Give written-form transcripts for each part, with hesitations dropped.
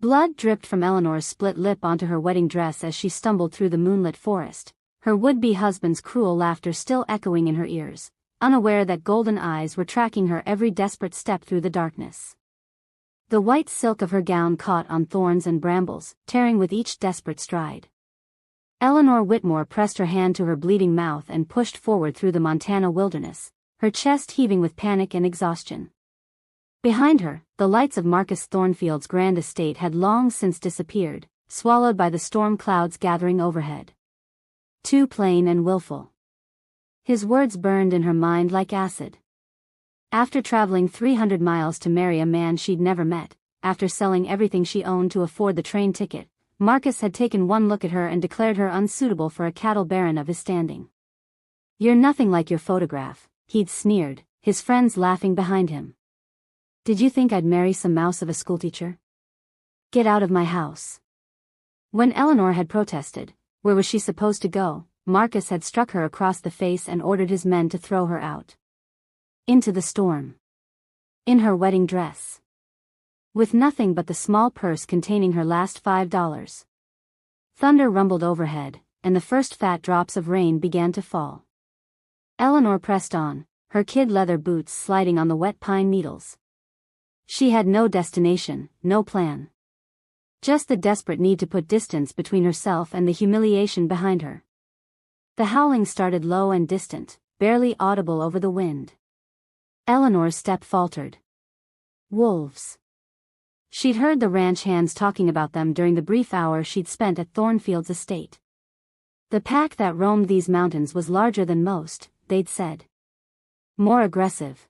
Blood dripped from Eleanor's split lip onto her wedding dress as she stumbled through the moonlit forest, her would-be husband's cruel laughter still echoing in her ears, unaware that golden eyes were tracking her every desperate step through the darkness. The white silk of her gown caught on thorns and brambles, tearing with each desperate stride. Eleanor Whitmore pressed her hand to her bleeding mouth and pushed forward through the Montana wilderness, her chest heaving with panic and exhaustion. Behind her, the lights of Marcus Thornfield's grand estate had long since disappeared, swallowed by the storm clouds gathering overhead. Too plain and willful. His words burned in her mind like acid. After traveling 300 miles to marry a man she'd never met, after selling everything she owned to afford the train ticket, Marcus had taken one look at her and declared her unsuitable for a cattle baron of his standing. "You're nothing like your photograph," he'd sneered, his friends laughing behind him. "Did you think I'd marry some mouse of a schoolteacher? Get out of my house." When Eleanor had protested, where was she supposed to go, Marcus had struck her across the face and ordered his men to throw her out. Into the storm. In her wedding dress. With nothing but the small purse containing her last $5. Thunder rumbled overhead, and the first fat drops of rain began to fall. Eleanor pressed on, her kid leather boots sliding on the wet pine needles. She had no destination, no plan. Just the desperate need to put distance between herself and the humiliation behind her. The howling started low and distant, barely audible over the wind. Eleanor's step faltered. Wolves. She'd heard the ranch hands talking about them during the brief hour she'd spent at Thornfield's estate. The pack that roamed these mountains was larger than most, they'd said. More aggressive.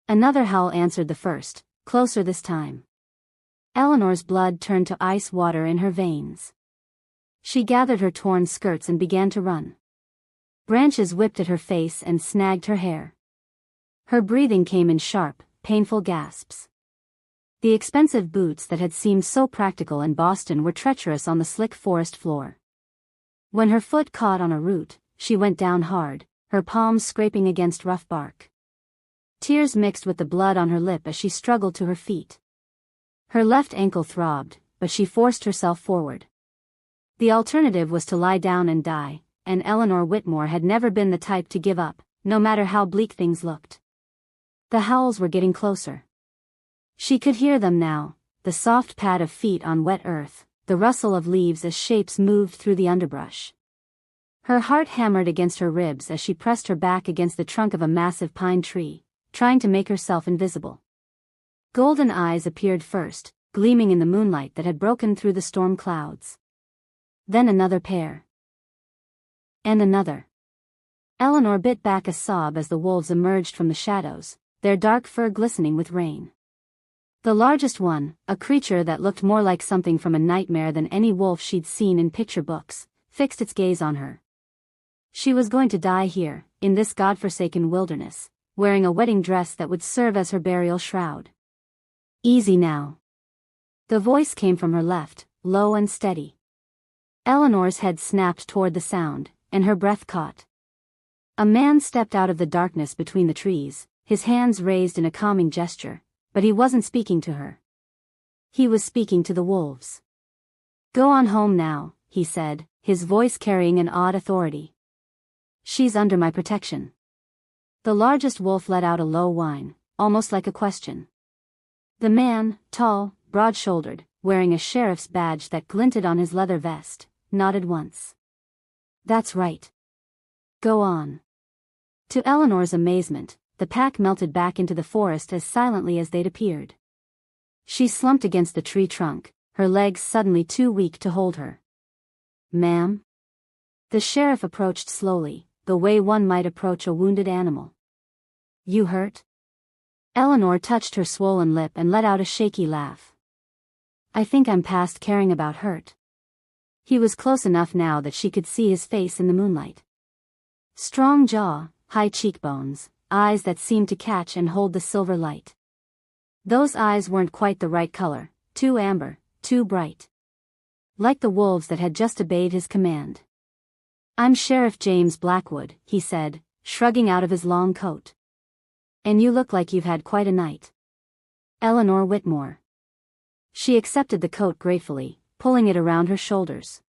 Another howl answered the first, closer this time. Eleanor's blood turned to ice water in her veins. She gathered her torn skirts and began to run. Branches whipped at her face and snagged her hair. Her breathing came in sharp, painful gasps. The expensive boots that had seemed so practical in Boston were treacherous on the slick forest floor. When her foot caught on a root, she went down hard, her palms scraping against rough bark. Tears mixed with the blood on her lip as she struggled to her feet. Her left ankle throbbed, but she forced herself forward. The alternative was to lie down and die, and Eleanor Whitmore had never been the type to give up, no matter how bleak things looked. The howls were getting closer. She could hear them now, the soft pad of feet on wet earth, the rustle of leaves as shapes moved through the underbrush. Her heart hammered against her ribs as she pressed her back against the trunk of a massive pine tree, trying to make herself invisible. Golden eyes appeared first, gleaming in the moonlight that had broken through the storm clouds. Then another pair. And another. Eleanor bit back a sob as the wolves emerged from the shadows, their dark fur glistening with rain. The largest one, a creature that looked more like something from a nightmare than any wolf she'd seen in picture books, fixed its gaze on her. She was going to die here, in this godforsaken wilderness, wearing a wedding dress that would serve as her burial shroud. "Easy now." The voice came from her left, low and steady. Eleanor's head snapped toward the sound, and her breath caught. A man stepped out of the darkness between the trees, his hands raised in a calming gesture, but he wasn't speaking to her. He was speaking to the wolves. "Go on home now," he said, his voice carrying an odd authority. "She's under my protection." The largest wolf let out a low whine, almost like a question. The man, tall, broad-shouldered, wearing a sheriff's badge that glinted on his leather vest, nodded once. "That's right. Go on." To Eleanor's amazement, the pack melted back into the forest as silently as they'd appeared. She slumped against the tree trunk, her legs suddenly too weak to hold her. "Ma'am?" The sheriff approached slowly, the way one might approach a wounded animal. "You hurt?" Eleanor touched her swollen lip and let out a shaky laugh. "I think I'm past caring about hurt." He was close enough now that she could see his face in the moonlight. Strong jaw, high cheekbones, eyes that seemed to catch and hold the silver light. Those eyes weren't quite the right color, too amber, too bright. Like the wolves that had just obeyed his command. "I'm Sheriff James Blackwood," he said, shrugging out of his long coat. "And you look like you've had quite a night." "Eleanor Whitmore." She accepted the coat gratefully, pulling it around her shoulders.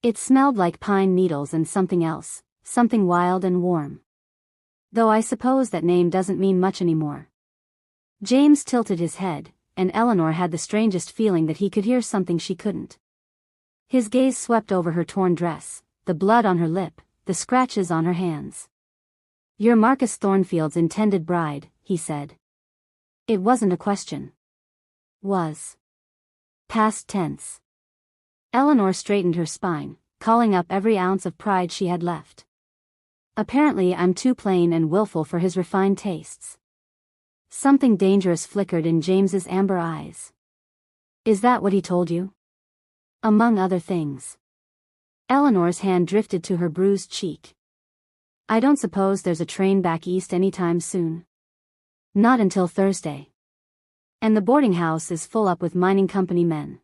It smelled like pine needles and something else, something wild and warm. Though I suppose that name doesn't mean much anymore. James tilted his head, and Eleanor had the strangest feeling that he could hear something she couldn't. His gaze swept over her torn dress, the blood on her lip, the scratches on her hands. "You're Marcus Thornfield's intended bride," he said. It wasn't a question. Was. Past tense. Eleanor straightened her spine, calling up every ounce of pride she had left. "Apparently I'm too plain and willful for his refined tastes." Something dangerous flickered in James's amber eyes. "Is that what he told you?" "Among other things." Eleanor's hand drifted to her bruised cheek. "I don't suppose there's a train back east anytime soon." "Not until Thursday. And the boarding house is full up with mining company men."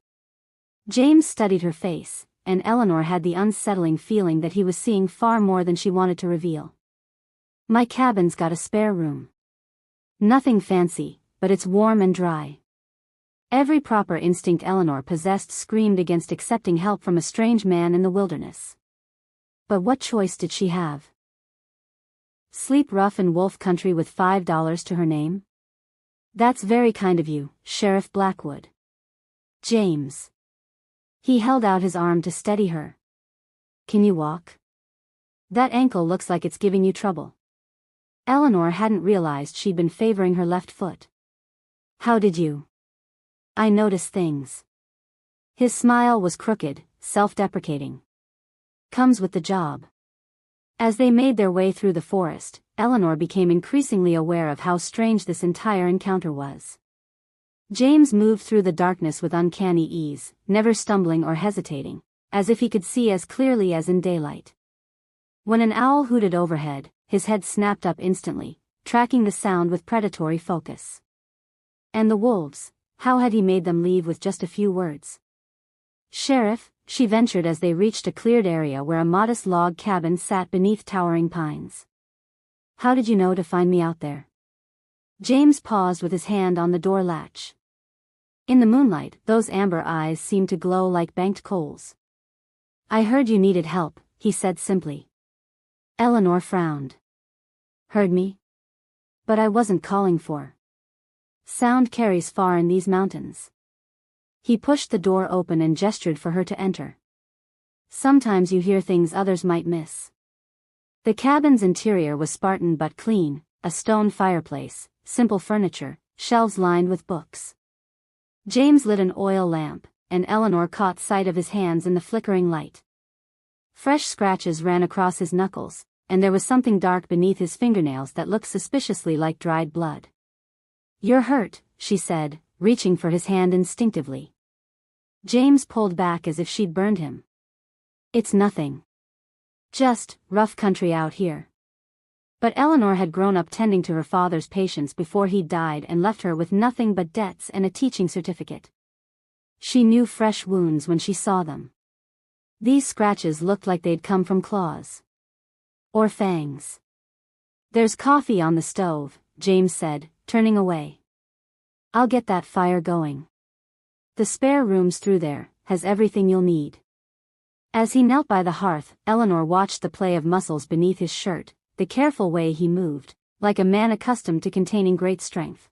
James studied her face, and Eleanor had the unsettling feeling that he was seeing far more than she wanted to reveal. "My cabin's got a spare room. Nothing fancy, but it's warm and dry." Every proper instinct Eleanor possessed screamed against accepting help from a strange man in the wilderness. But what choice did she have? Sleep rough in wolf country with $5 to her name? "That's very kind of you, Sheriff Blackwood." "James." He held out his arm to steady her. "Can you walk? That ankle looks like it's giving you trouble." Eleanor hadn't realized she'd been favoring her left foot. "How did you?" "I notice things." His smile was crooked, self-deprecating. "Comes with the job." As they made their way through the forest, Eleanor became increasingly aware of how strange this entire encounter was. James moved through the darkness with uncanny ease, never stumbling or hesitating, as if he could see as clearly as in daylight. When an owl hooted overhead, his head snapped up instantly, tracking the sound with predatory focus. And the wolves, how had he made them leave with just a few words? "Sheriff," she ventured as they reached a cleared area where a modest log cabin sat beneath towering pines. "How did you know to find me out there?" James paused with his hand on the door latch. In the moonlight, those amber eyes seemed to glow like banked coals. "I heard you needed help," he said simply. Eleanor frowned. "Heard me? But I wasn't calling for." "Sound carries far in these mountains." He pushed the door open and gestured for her to enter. "Sometimes you hear things others might miss." The cabin's interior was Spartan but clean, a stone fireplace, simple furniture, shelves lined with books. James lit an oil lamp, and Eleanor caught sight of his hands in the flickering light. Fresh scratches ran across his knuckles, and there was something dark beneath his fingernails that looked suspiciously like dried blood. "You're hurt," she said, reaching for his hand instinctively. James pulled back as if she'd burned him. "It's nothing. Just rough country out here." But Eleanor had grown up tending to her father's patients before he died and left her with nothing but debts and a teaching certificate. She knew fresh wounds when she saw them. These scratches looked like they'd come from claws. Or fangs. "There's coffee on the stove," James said, turning away. "I'll get that fire going. The spare room's through there, has everything you'll need." As he knelt by the hearth, Eleanor watched the play of muscles beneath his shirt, the careful way he moved, like a man accustomed to containing great strength.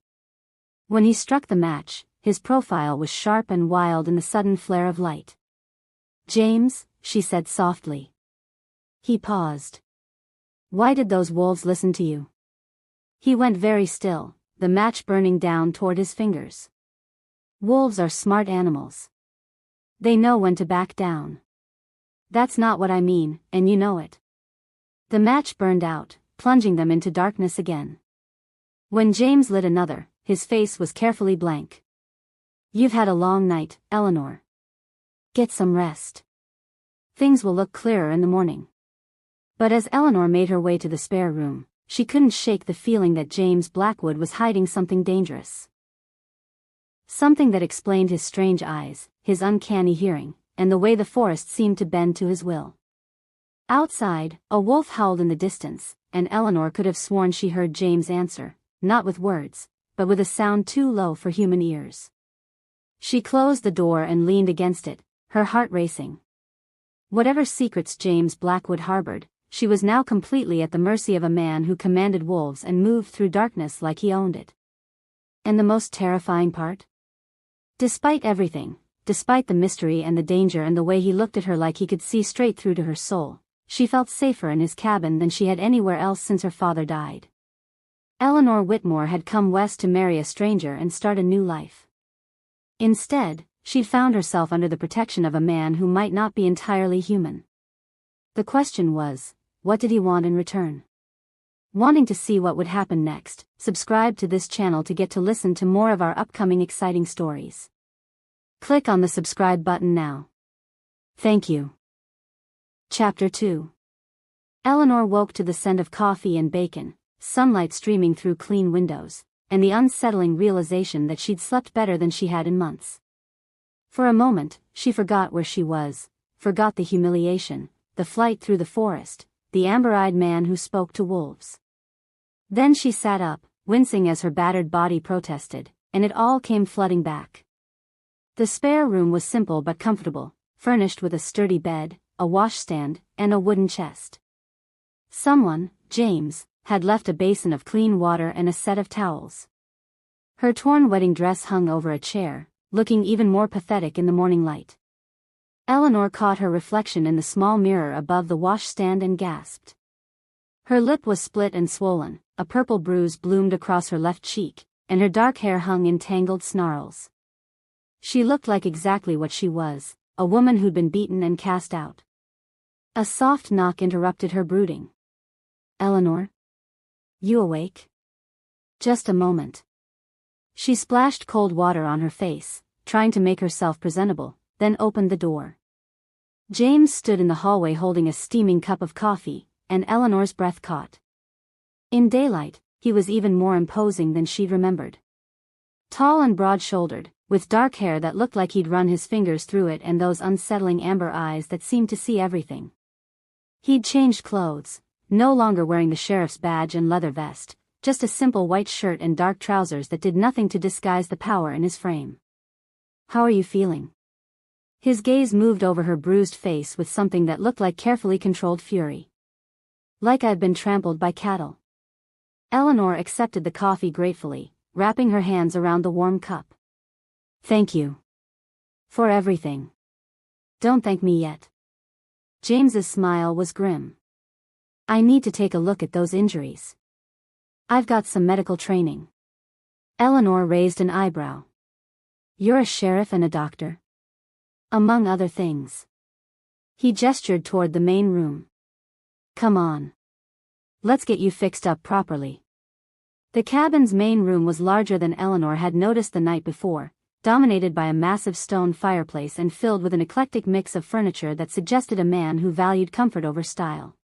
When he struck the match, his profile was sharp and wild in the sudden flare of light. "James," she said softly. He paused. "Why did those wolves listen to you?" He went very still, the match burning down toward his fingers. "Wolves are smart animals. They know when to back down." "That's not what I mean, and you know it." The match burned out, plunging them into darkness again. When James lit another, his face was carefully blank. "You've had a long night, Eleanor. Get some rest. Things will look clearer in the morning." But as Eleanor made her way to the spare room, she couldn't shake the feeling that James Blackwood was hiding something dangerous. Something that explained his strange eyes, his uncanny hearing, and the way the forest seemed to bend to his will. Outside, a wolf howled in the distance, and Eleanor could have sworn she heard James answer, not with words, but with a sound too low for human ears. She closed the door and leaned against it, her heart racing. Whatever secrets James Blackwood harbored, she was now completely at the mercy of a man who commanded wolves and moved through darkness like he owned it. And the most terrifying part? Despite everything, despite the mystery and the danger and the way he looked at her like he could see straight through to her soul, she felt safer in his cabin than she had anywhere else since her father died. Eleanor Whitmore had come west to marry a stranger and start a new life. Instead, she'd found herself under the protection of a man who might not be entirely human. The question was, what did he want in return? Wanting to see what would happen next, subscribe to this channel to get to listen to more of our upcoming exciting stories. Click on the subscribe button now. Thank you. Chapter 2. Eleanor woke to the scent of coffee and bacon, sunlight streaming through clean windows, and the unsettling realization that she'd slept better than she had in months. For a moment, she forgot where she was, forgot the humiliation, the flight through the forest, the amber-eyed man who spoke to wolves. Then she sat up, wincing as her battered body protested, and it all came flooding back. The spare room was simple but comfortable, furnished with a sturdy bed, a washstand, and a wooden chest. Someone, James, had left a basin of clean water and a set of towels. Her torn wedding dress hung over a chair, looking even more pathetic in the morning light. Eleanor caught her reflection in the small mirror above the washstand and gasped. Her lip was split and swollen, a purple bruise bloomed across her left cheek, and her dark hair hung in tangled snarls. She looked like exactly what she was, a woman who'd been beaten and cast out. A soft knock interrupted her brooding. "Eleanor? You awake?" "Just a moment." She splashed cold water on her face, trying to make herself presentable, then opened the door. James stood in the hallway holding a steaming cup of coffee, and Eleanor's breath caught. In daylight, he was even more imposing than she'd remembered. Tall and broad-shouldered, with dark hair that looked like he'd run his fingers through it and those unsettling amber eyes that seemed to see everything. He'd changed clothes, no longer wearing the sheriff's badge and leather vest, just a simple white shirt and dark trousers that did nothing to disguise the power in his frame. "How are you feeling?" His gaze moved over her bruised face with something that looked like carefully controlled fury. "Like I've been trampled by cattle." Eleanor accepted the coffee gratefully, wrapping her hands around the warm cup. "Thank you. For everything." "Don't thank me yet." James's smile was grim. "I need to take a look at those injuries. I've got some medical training." Eleanor raised an eyebrow. "You're a sheriff and a doctor?" "Among other things." He gestured toward the main room. "Come on. Let's get you fixed up properly." The cabin's main room was larger than Eleanor had noticed the night before, dominated by a massive stone fireplace and filled with an eclectic mix of furniture that suggested a man who valued comfort over style.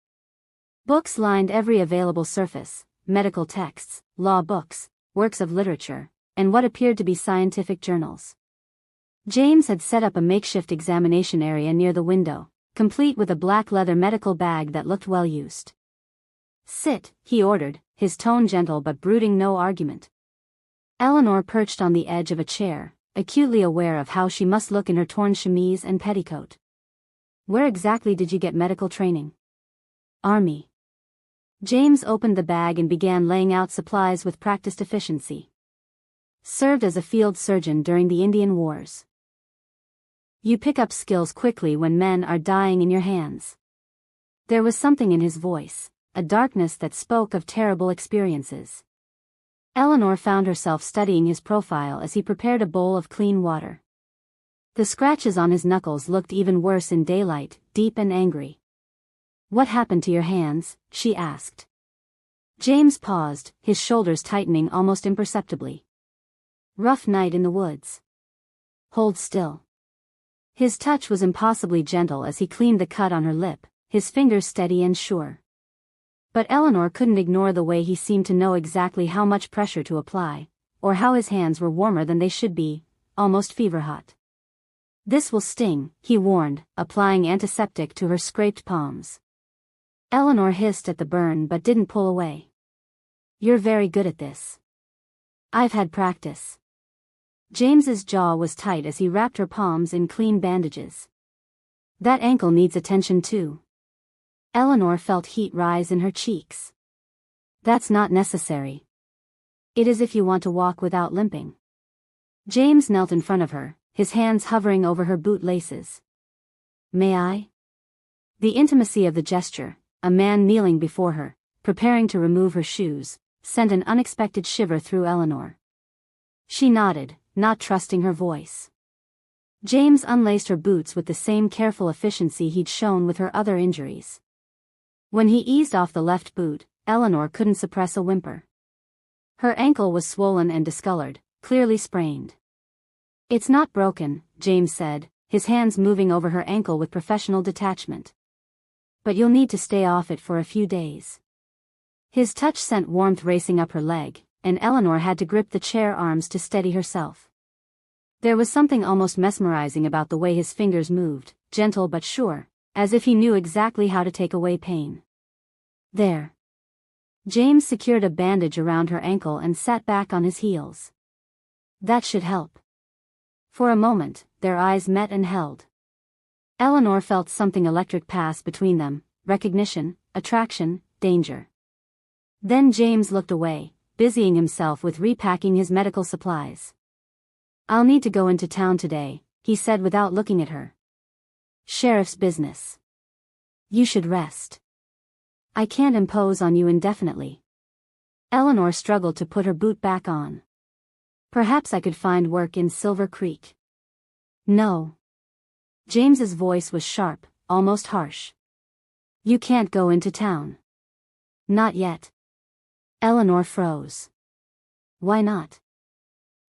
Books lined every available surface, medical texts, law books, works of literature, and what appeared to be scientific journals. James had set up a makeshift examination area near the window, complete with a black leather medical bag that looked well used. "Sit," he ordered, his tone gentle but brooding no argument. Eleanor perched on the edge of a chair, acutely aware of how she must look in her torn chemise and petticoat. "Where exactly did you get medical training?" "Army." James opened the bag and began laying out supplies with practiced efficiency. "Served as a field surgeon during the Indian Wars. You pick up skills quickly when men are dying in your hands." There was something in his voice, a darkness that spoke of terrible experiences. Eleanor found herself studying his profile as he prepared a bowl of clean water. The scratches on his knuckles looked even worse in daylight, deep and angry. "What happened to your hands?" she asked. James paused, his shoulders tightening almost imperceptibly. "Rough night in the woods." "Hold still." His touch was impossibly gentle as he cleaned the cut on her lip, his fingers steady and sure. But Eleanor couldn't ignore the way he seemed to know exactly how much pressure to apply, or how his hands were warmer than they should be, almost fever-hot. "This will sting," he warned, applying antiseptic to her scraped palms. Eleanor hissed at the burn but didn't pull away. "You're very good at this." "I've had practice." James's jaw was tight as he wrapped her palms in clean bandages. That ankle needs attention too. Eleanor felt heat rise in her cheeks. That's not necessary. It is if you want to walk without limping. James knelt in front of her, his hands hovering over her boot laces. May I? The intimacy of the gesture, a man kneeling before her, preparing to remove her shoes, sent an unexpected shiver through Eleanor. She nodded, not trusting her voice. James unlaced her boots with the same careful efficiency he'd shown with her other injuries. When he eased off the left boot, Eleanor couldn't suppress a whimper. Her ankle was swollen and discolored, clearly sprained. It's not broken, James said, his hands moving over her ankle with professional detachment. But you'll need to stay off it for a few days. His touch sent warmth racing up her leg, and Eleanor had to grip the chair arms to steady herself. There was something almost mesmerizing about the way his fingers moved, gentle but sure, as if he knew exactly how to take away pain. There. James secured a bandage around her ankle and sat back on his heels. That should help. For a moment, their eyes met and held. Eleanor felt something electric pass between them, recognition, attraction, danger. Then James looked away, busying himself with repacking his medical supplies. I'll need to go into town today, he said without looking at her. Sheriff's business. You should rest. I can't impose on you indefinitely. Eleanor struggled to put her boot back on. Perhaps I could find work in Silver Creek. No. James's voice was sharp, almost harsh. You can't go into town. Not yet. Eleanor froze. Why not?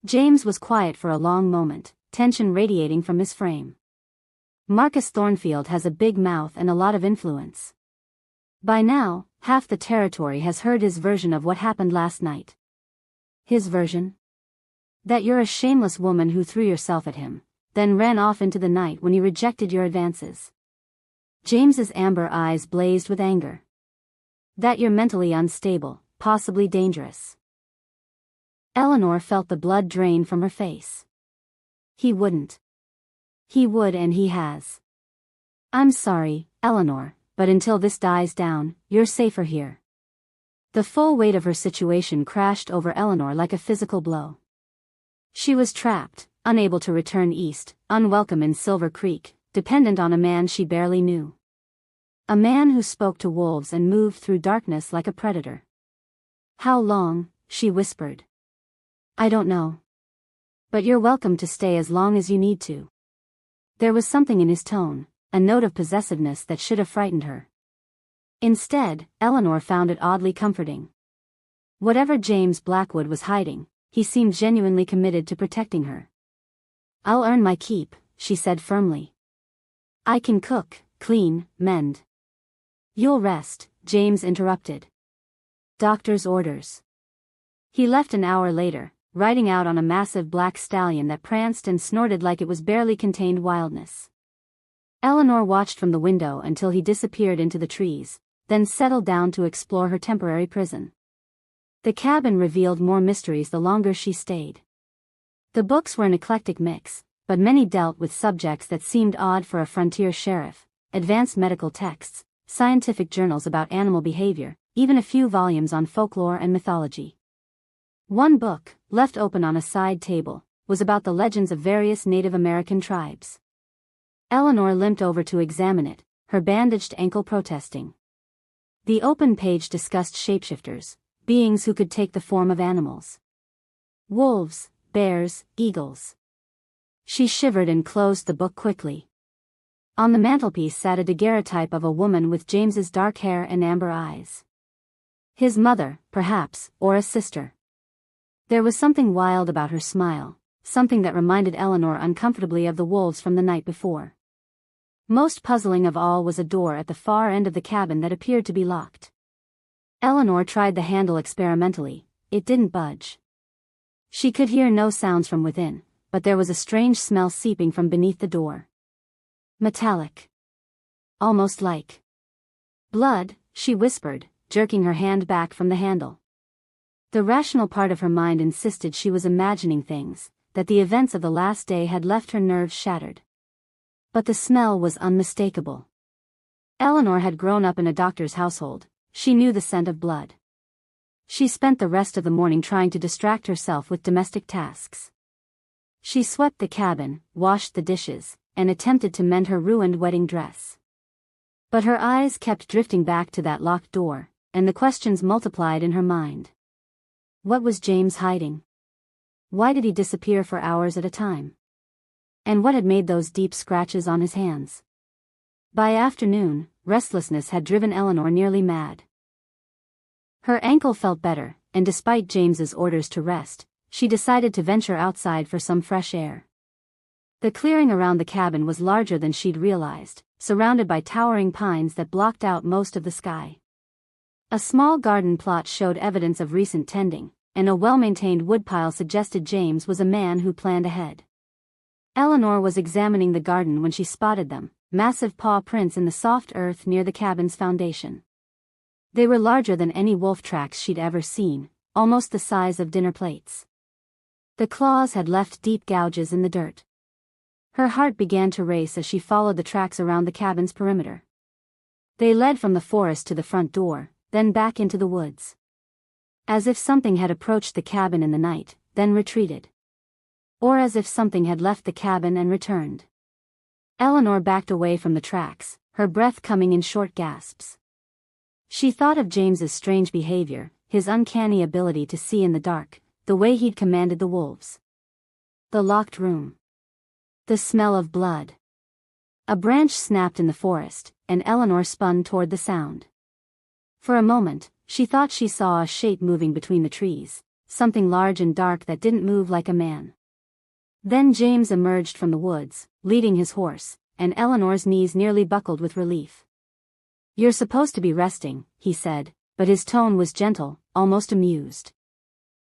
James was quiet for a long moment, tension radiating from his frame. Marcus Thornfield has a big mouth and a lot of influence. By now, half the territory has heard his version of what happened last night. His version? That you're a shameless woman who threw yourself at him, then ran off into the night when he rejected your advances. James's amber eyes blazed with anger. That you're mentally unstable, possibly dangerous. Eleanor felt the blood drain from her face. He wouldn't. He would, and he has. I'm sorry, Eleanor, but until this dies down, you're safer here. The full weight of her situation crashed over Eleanor like a physical blow. She was trapped, unable to return east, unwelcome in Silver Creek, dependent on a man she barely knew. A man who spoke to wolves and moved through darkness like a predator. How long? She whispered. I don't know. But you're welcome to stay as long as you need to. There was something in his tone, a note of possessiveness that should have frightened her. Instead, Eleanor found it oddly comforting. Whatever James Blackwood was hiding, he seemed genuinely committed to protecting her. I'll earn my keep, she said firmly. I can cook, clean, mend. You'll rest, James interrupted. Doctor's orders. He left an hour later, riding out on a massive black stallion that pranced and snorted like it was barely contained wildness. Eleanor watched from the window until he disappeared into the trees, then settled down to explore her temporary prison. The cabin revealed more mysteries the longer she stayed. The books were an eclectic mix, but many dealt with subjects that seemed odd for a frontier sheriff: advanced medical texts, scientific journals about animal behavior, even a few volumes on folklore and mythology. One book, left open on a side table, was about the legends of various Native American tribes. Eleanor limped over to examine it, her bandaged ankle protesting. The open page discussed shapeshifters, beings who could take the form of animals. Wolves, bears, eagles. She shivered and closed the book quickly. On the mantelpiece sat a daguerreotype of a woman with James's dark hair and amber eyes. His mother, perhaps, or a sister. There was something wild about her smile, something that reminded Eleanor uncomfortably of the wolves from the night before. Most puzzling of all was a door at the far end of the cabin that appeared to be locked. Eleanor tried the handle experimentally. It didn't budge. She could hear no sounds from within, but there was a strange smell seeping from beneath the door. Metallic. Almost like blood, she whispered, jerking her hand back from the handle. The rational part of her mind insisted she was imagining things, that the events of the last day had left her nerves shattered. But the smell was unmistakable. Eleanor had grown up in a doctor's household. She knew the scent of blood. She spent the rest of the morning trying to distract herself with domestic tasks. She swept the cabin, washed the dishes, and attempted to mend her ruined wedding dress. But her eyes kept drifting back to that locked door, and the questions multiplied in her mind. What was James hiding? Why did he disappear for hours at a time? And what had made those deep scratches on his hands? By afternoon, restlessness had driven Eleanor nearly mad. Her ankle felt better, and despite James's orders to rest, she decided to venture outside for some fresh air. The clearing around the cabin was larger than she'd realized, surrounded by towering pines that blocked out most of the sky. A small garden plot showed evidence of recent tending, and a well-maintained woodpile suggested James was a man who planned ahead. Eleanor was examining the garden when she spotted them, massive paw prints in the soft earth near the cabin's foundation. They were larger than any wolf tracks she'd ever seen, almost the size of dinner plates. The claws had left deep gouges in the dirt. Her heart began to race as she followed the tracks around the cabin's perimeter. They led from the forest to the front door, then back into the woods. As if something had approached the cabin in the night, then retreated. Or as if something had left the cabin and returned. Eleanor backed away from the tracks, her breath coming in short gasps. She thought of James's strange behavior, his uncanny ability to see in the dark, the way he'd commanded the wolves. The locked room. The smell of blood. A branch snapped in the forest, and Eleanor spun toward the sound. For a moment, she thought she saw a shape moving between the trees, something large and dark that didn't move like a man. Then James emerged from the woods, leading his horse, and Eleanor's knees nearly buckled with relief. "You're supposed to be resting," he said, but his tone was gentle, almost amused.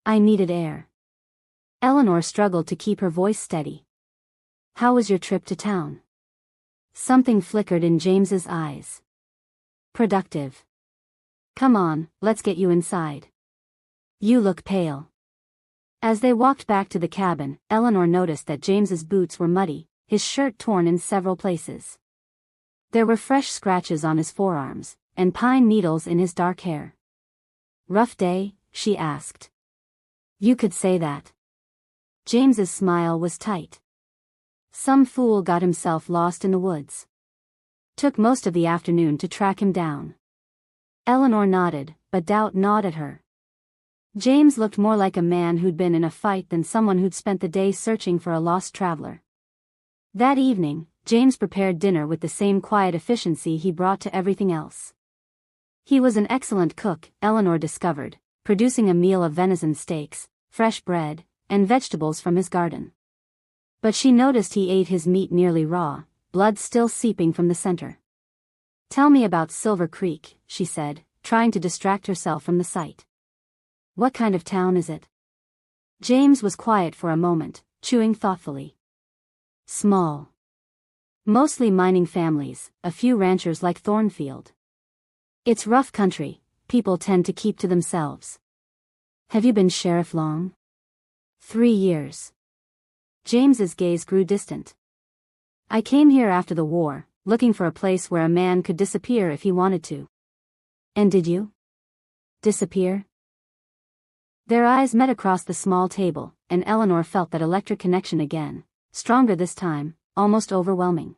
"I needed air." Eleanor struggled to keep her voice steady. "How was your trip to town?" Something flickered in James's eyes. "Productive. Come on, let's get you inside. You look pale." As they walked back to the cabin, Eleanor noticed that James's boots were muddy, his shirt torn in several places. There were fresh scratches on his forearms, and pine needles in his dark hair. "Rough day?" she asked. "You could say that." James's smile was tight. "Some fool got himself lost in the woods. Took most of the afternoon to track him down." Eleanor nodded, but doubt gnawed at her. James looked more like a man who'd been in a fight than someone who'd spent the day searching for a lost traveler. That evening, James prepared dinner with the same quiet efficiency he brought to everything else. He was an excellent cook, Eleanor discovered, producing a meal of venison steaks, fresh bread, and vegetables from his garden. But she noticed he ate his meat nearly raw, blood still seeping from the center. "Tell me about Silver Creek," she said, trying to distract herself from the sight. "What kind of town is it?" James was quiet for a moment, chewing thoughtfully. "Small. Mostly mining families, a few ranchers like Thornfield. It's rough country, people tend to keep to themselves." "Have you been sheriff long?" 3 years. James's gaze grew distant. "I came here after the war, looking for a place where a man could disappear if he wanted to." "And did you? Disappear?" Their eyes met across the small table, and Eleanor felt that electric connection again, stronger this time, almost overwhelming.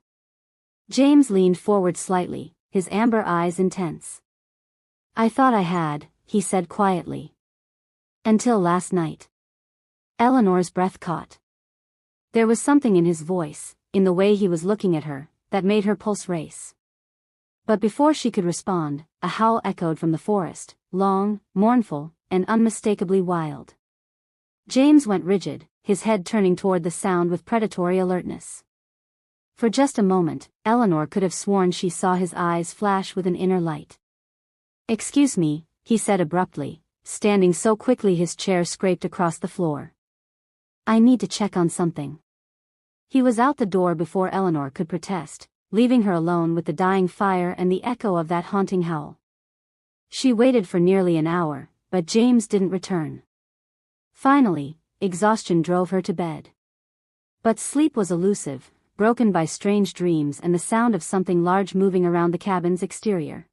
James leaned forward slightly, his amber eyes intense. "I thought I had," he said quietly. "Until last night." Eleanor's breath caught. There was something in his voice, in the way he was looking at her, that made her pulse race. But before she could respond, a howl echoed from the forest, long, mournful, and unmistakably wild. James went rigid, his head turning toward the sound with predatory alertness. For just a moment, Eleanor could have sworn she saw his eyes flash with an inner light. "Excuse me," he said abruptly, standing so quickly his chair scraped across the floor. "I need to check on something." He was out the door before Eleanor could protest, leaving her alone with the dying fire and the echo of that haunting howl. She waited for nearly an hour, but James didn't return. Finally, exhaustion drove her to bed. But sleep was elusive, broken by strange dreams and the sound of something large moving around the cabin's exterior.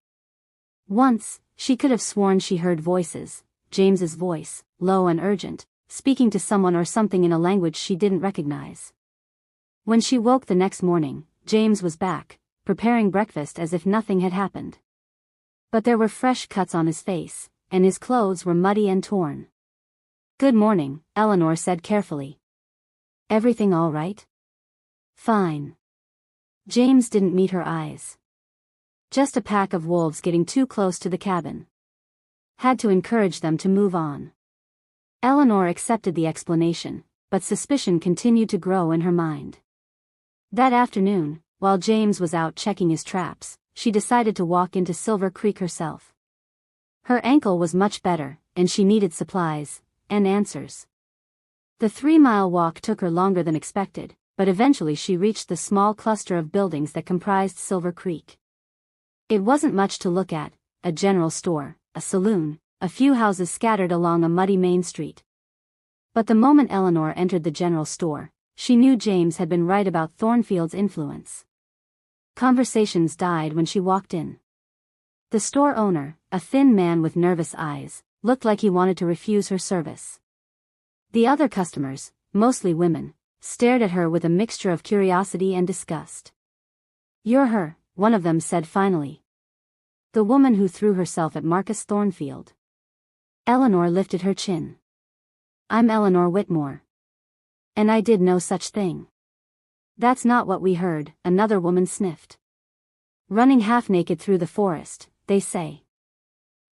Once, she could have sworn she heard voices, James's voice, low and urgent, speaking to someone or something in a language she didn't recognize. When she woke the next morning, James was back, preparing breakfast as if nothing had happened. But there were fresh cuts on his face, and his clothes were muddy and torn. "Good morning," Eleanor said carefully. "Everything all right?" "Fine." James didn't meet her eyes. "Just a pack of wolves getting too close to the cabin. Had to encourage them to move on." Eleanor accepted the explanation, but suspicion continued to grow in her mind. That afternoon, while James was out checking his traps, she decided to walk into Silver Creek herself. Her ankle was much better, and she needed supplies and answers. The 3-mile walk took her longer than expected, but eventually she reached the small cluster of buildings that comprised Silver Creek. It wasn't much to look at: a general store, a saloon, a few houses scattered along a muddy main street. But the moment Eleanor entered the general store, she knew James had been right about Thornfield's influence. Conversations died when she walked in. The store owner, a thin man with nervous eyes, looked like he wanted to refuse her service. The other customers, mostly women, stared at her with a mixture of curiosity and disgust. "You're her," one of them said finally. "The woman who threw herself at Marcus Thornfield." Eleanor lifted her chin. "I'm Eleanor Whitmore. And I did no such thing." "That's not what we heard," another woman sniffed. "Running half-naked through the forest, they say.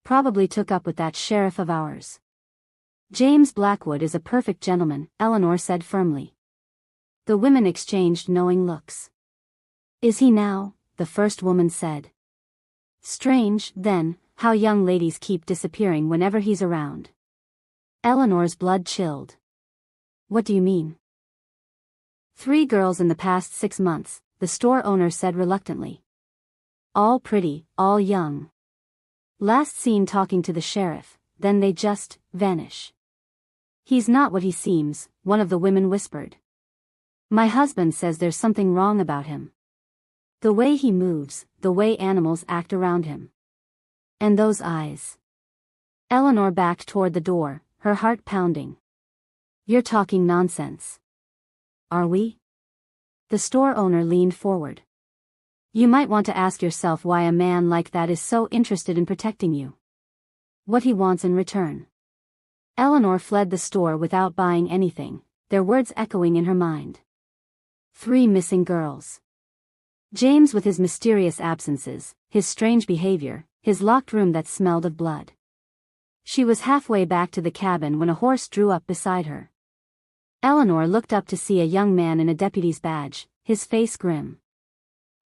Probably took up with that sheriff of ours." "James Blackwood is a perfect gentleman," Eleanor said firmly. The women exchanged knowing looks. "Is he now?" the first woman said. "Strange, then, how young ladies keep disappearing whenever he's around." Eleanor's blood chilled. "What do you mean?" "3 girls in the past 6 months, the store owner said reluctantly. All pretty, all young. Last seen talking to the sheriff, then they just vanish." "He's not what he seems," one of the women whispered. "My husband says there's something wrong about him. The way he moves, the way animals act around him. And those eyes." Eleanor backed toward the door, her heart pounding. "You're talking nonsense." "Are we?" The store owner leaned forward. "You might want to ask yourself why a man like that is so interested in protecting you. What he wants in return." Eleanor fled the store without buying anything, their words echoing in her mind. 3 missing girls. James with his mysterious absences, his strange behavior, his locked room that smelled of blood. She was halfway back to the cabin when a horse drew up beside her. Eleanor looked up to see a young man in a deputy's badge, his face grim.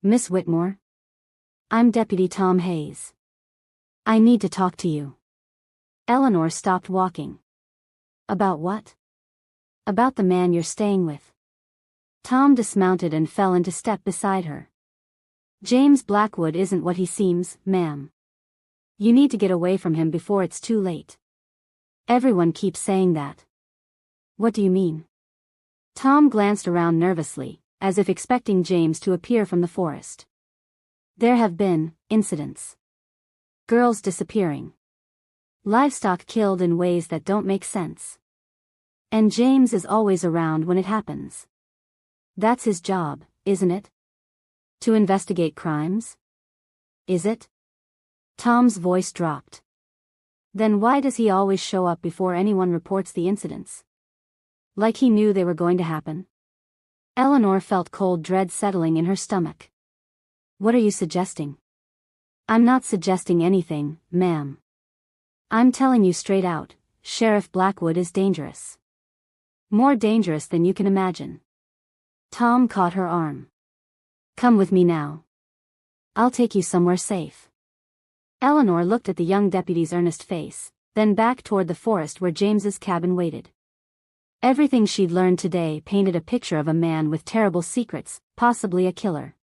"Miss Whitmore? I'm Deputy Tom Hayes. I need to talk to you." Eleanor stopped walking. "About what?" "About the man you're staying with." Tom dismounted and fell into step beside her. "James Blackwood isn't what he seems, ma'am. You need to get away from him before it's too late. Everyone keeps saying that." "What do you mean?" Tom glanced around nervously, as if expecting James to appear from the forest. "There have been incidents. Girls disappearing. Livestock killed in ways that don't make sense. And James is always around when it happens. That's his job, isn't it? To investigate crimes? Is it?" Tom's voice dropped. "Then why does he always show up before anyone reports the incidents? Like he knew they were going to happen?" Eleanor felt cold dread settling in her stomach. "What are you suggesting?" "I'm not suggesting anything, ma'am. I'm telling you straight out, Sheriff Blackwood is dangerous. More dangerous than you can imagine." Tom caught her arm. "Come with me now. I'll take you somewhere safe." Eleanor looked at the young deputy's earnest face, then back toward the forest where James's cabin waited. Everything she'd learned today painted a picture of a man with terrible secrets, possibly a killer.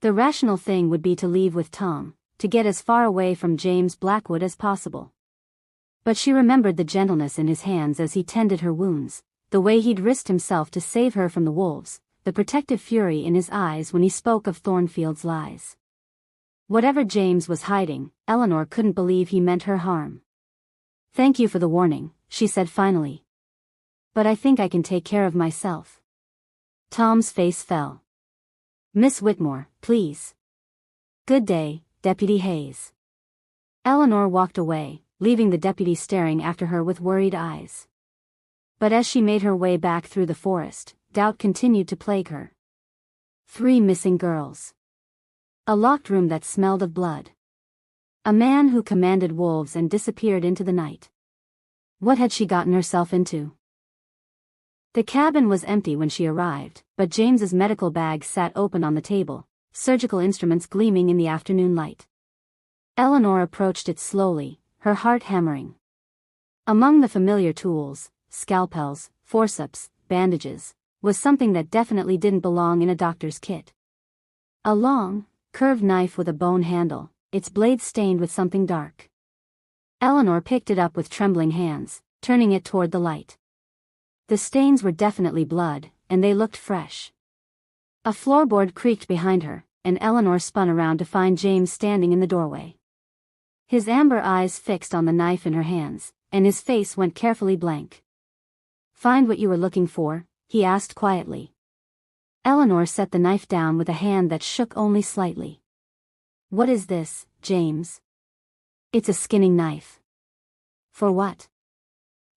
The rational thing would be to leave with Tom, to get as far away from James Blackwood as possible. But she remembered the gentleness in his hands as he tended her wounds, the way he'd risked himself to save her from the wolves, the protective fury in his eyes when he spoke of Thornfield's lies. Whatever James was hiding, Eleanor couldn't believe he meant her harm. "Thank you for the warning," she said finally. "But I think I can take care of myself." Tom's face fell. "Miss Whitmore, please." "Good day, Deputy Hayes." Eleanor walked away, leaving the deputy staring after her with worried eyes. But as she made her way back through the forest, doubt continued to plague her. 3 missing girls. A locked room that smelled of blood. A man who commanded wolves and disappeared into the night. What had she gotten herself into? The cabin was empty when she arrived, but James's medical bag sat open on the table, surgical instruments gleaming in the afternoon light. Eleanor approached it slowly, her heart hammering. Among the familiar tools, scalpels, forceps, bandages, was something that definitely didn't belong in a doctor's kit. A long, curved knife with a bone handle, its blade stained with something dark. Eleanor picked it up with trembling hands, turning it toward the light. The stains were definitely blood, and they looked fresh. A floorboard creaked behind her, and Eleanor spun around to find James standing in the doorway. His amber eyes fixed on the knife in her hands, and his face went carefully blank. "Find what you were looking for?" he asked quietly. Eleanor set the knife down with a hand that shook only slightly. "What is this, James?" "It's a skinning knife." "For what?"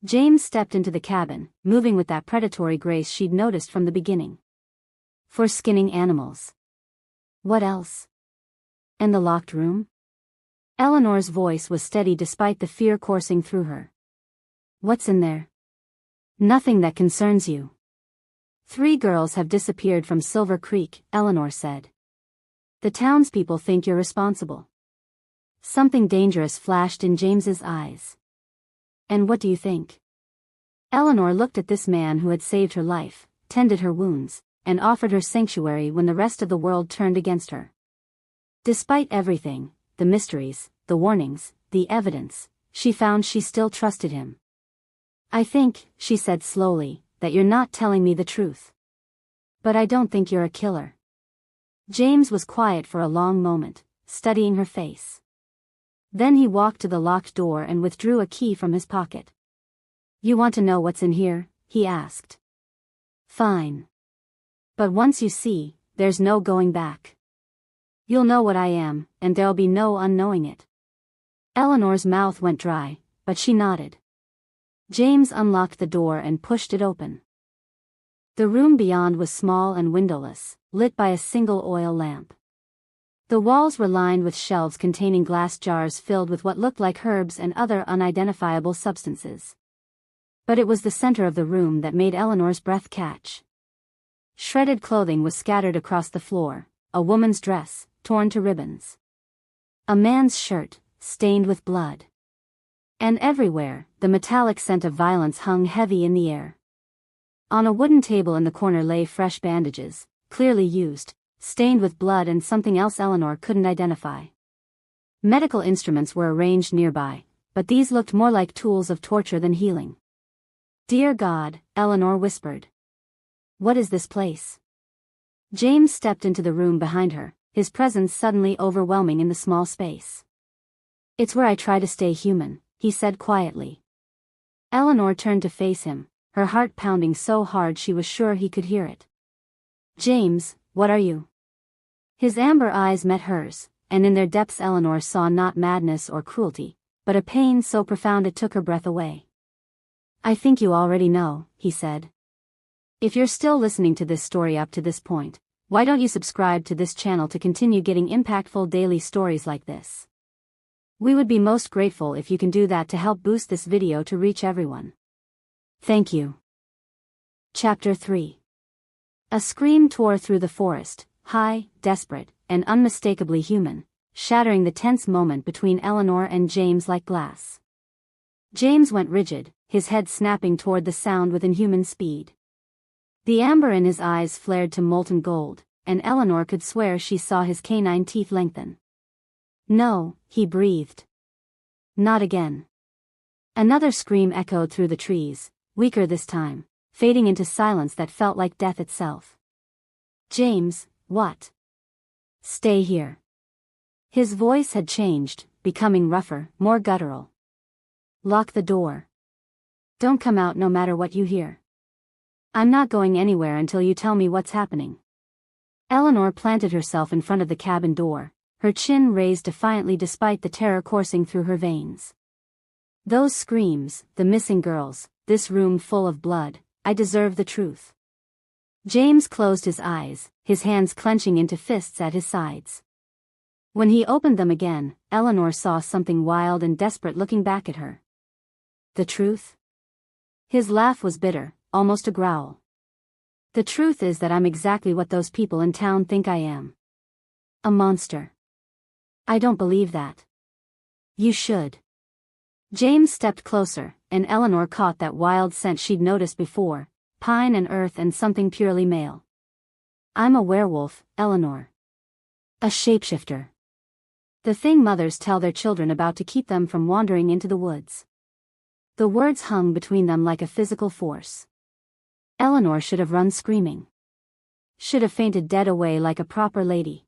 James stepped into the cabin, moving with that predatory grace she'd noticed from the beginning. "For skinning animals." "What else?" "And the locked room?" Eleanor's voice was steady despite the fear coursing through her. "What's in there?" "Nothing that concerns you." 3 girls have disappeared from Silver Creek," Eleanor said. "The townspeople think you're responsible." Something dangerous flashed in James's eyes. "And what do you think?" Eleanor looked at this man who had saved her life, tended her wounds, and offered her sanctuary when the rest of the world turned against her. Despite everything, the mysteries, the warnings, the evidence, she found she still trusted him. "I think," she said slowly, "that you're not telling me the truth. But I don't think you're a killer." James was quiet for a long moment, studying her face. Then he walked to the locked door and withdrew a key from his pocket. "You want to know what's in here?" he asked. "Fine. But once you see, there's no going back. You'll know what I am, and there'll be no unknowing it." Eleanor's mouth went dry, but she nodded. James unlocked the door and pushed it open. The room beyond was small and windowless, lit by a single oil lamp. The walls were lined with shelves containing glass jars filled with what looked like herbs and other unidentifiable substances. But it was the center of the room that made Eleanor's breath catch. Shredded clothing was scattered across the floor, a woman's dress, torn to ribbons. A man's shirt, stained with blood. And everywhere, the metallic scent of violence hung heavy in the air. On a wooden table in the corner lay fresh bandages, clearly used, stained with blood and something else Eleanor couldn't identify. Medical instruments were arranged nearby, but these looked more like tools of torture than healing. "Dear God," Eleanor whispered. "What is this place?" James stepped into the room behind her, his presence suddenly overwhelming in the small space. "It's where I try to stay human," he said quietly. Eleanor turned to face him, her heart pounding so hard she was sure he could hear it. "James, what are you?" His amber eyes met hers, and in their depths Eleanor saw not madness or cruelty, but a pain so profound it took her breath away. "I think you already know," he said. "If you're still listening to this story up to this point, why don't you subscribe to this channel to continue getting impactful daily stories like this? We would be most grateful if you can do that to help boost this video to reach everyone. Thank you." Chapter 3. A scream tore through the forest, high, desperate, and unmistakably human, shattering the tense moment between Eleanor and James like glass. James went rigid, his head snapping toward the sound with inhuman speed. The amber in his eyes flared to molten gold, and Eleanor could swear she saw his canine teeth lengthen. "No," he breathed. "Not again." Another scream echoed through the trees, weaker this time, fading into silence that felt like death itself. James, what? Stay here. His voice had changed, becoming rougher, more guttural. Lock the door. Don't come out no matter what you hear. I'm not going anywhere until you tell me what's happening. Eleanor planted herself in front of the cabin door, her chin raised defiantly despite the terror coursing through her veins. Those screams, the missing girls, this room full of blood, I deserve the truth. James closed his eyes, his hands clenching into fists at his sides. When he opened them again, Eleanor saw something wild and desperate looking back at her. The truth? His laugh was bitter, almost a growl. The truth is that I'm exactly what those people in town think I am. A monster. I don't believe that. You should. James stepped closer, and Eleanor caught that wild scent she'd noticed before, pine and earth and something purely male. I'm a werewolf, Eleanor. A shapeshifter. The thing mothers tell their children about to keep them from wandering into the woods. The words hung between them like a physical force. Eleanor should have run screaming. Should have fainted dead away like a proper lady.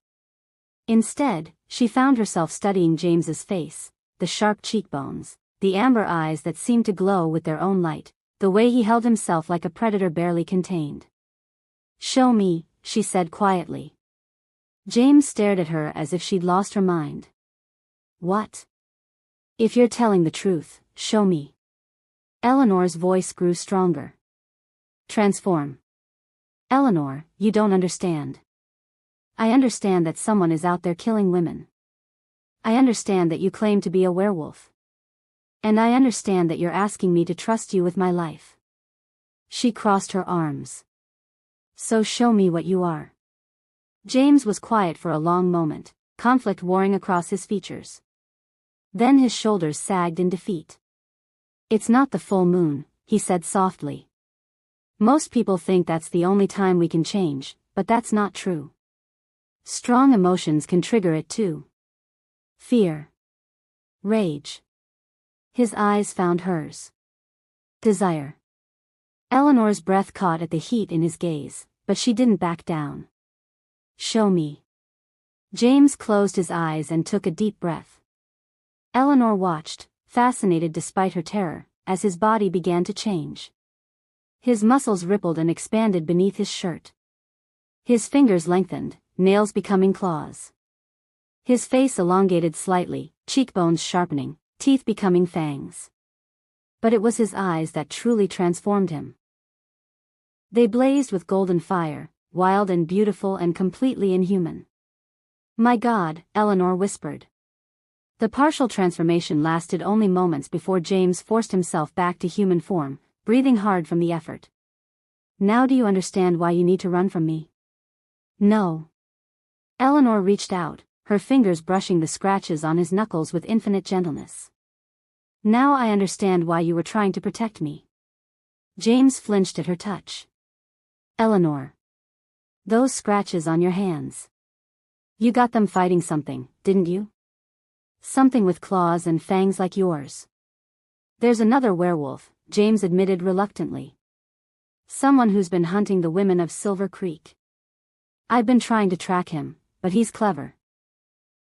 Instead, she found herself studying James's face, the sharp cheekbones, the amber eyes that seemed to glow with their own light, the way he held himself like a predator barely contained. Show me, she said quietly. James stared at her as if she'd lost her mind. What? If you're telling the truth, show me. Eleanor's voice grew stronger. Transform. Eleanor, you don't understand. I understand that someone is out there killing women. I understand that you claim to be a werewolf. And I understand that you're asking me to trust you with my life. She crossed her arms. So show me what you are. James was quiet for a long moment, conflict warring across his features. Then his shoulders sagged in defeat. It's not the full moon, he said softly. Most people think that's the only time we can change, but that's not true. Strong emotions can trigger it too. Fear. Rage. His eyes found hers. Desire. Eleanor's breath caught at the heat in his gaze, but she didn't back down. Show me. James closed his eyes and took a deep breath. Eleanor watched, fascinated despite her terror, as his body began to change. His muscles rippled and expanded beneath his shirt. His fingers lengthened, nails becoming claws. His face elongated slightly, cheekbones sharpening, teeth becoming fangs. But it was his eyes that truly transformed him. They blazed with golden fire, wild and beautiful and completely inhuman. My God, Eleanor whispered. The partial transformation lasted only moments before James forced himself back to human form, breathing hard from the effort. Now do you understand why you need to run from me? No. Eleanor reached out, her fingers brushing the scratches on his knuckles with infinite gentleness. Now I understand why you were trying to protect me. James flinched at her touch. Eleanor. Those scratches on your hands. You got them fighting something, didn't you? Something with claws and fangs like yours. There's another werewolf, James admitted reluctantly. Someone who's been hunting the women of Silver Creek. I've been trying to track him, but he's clever.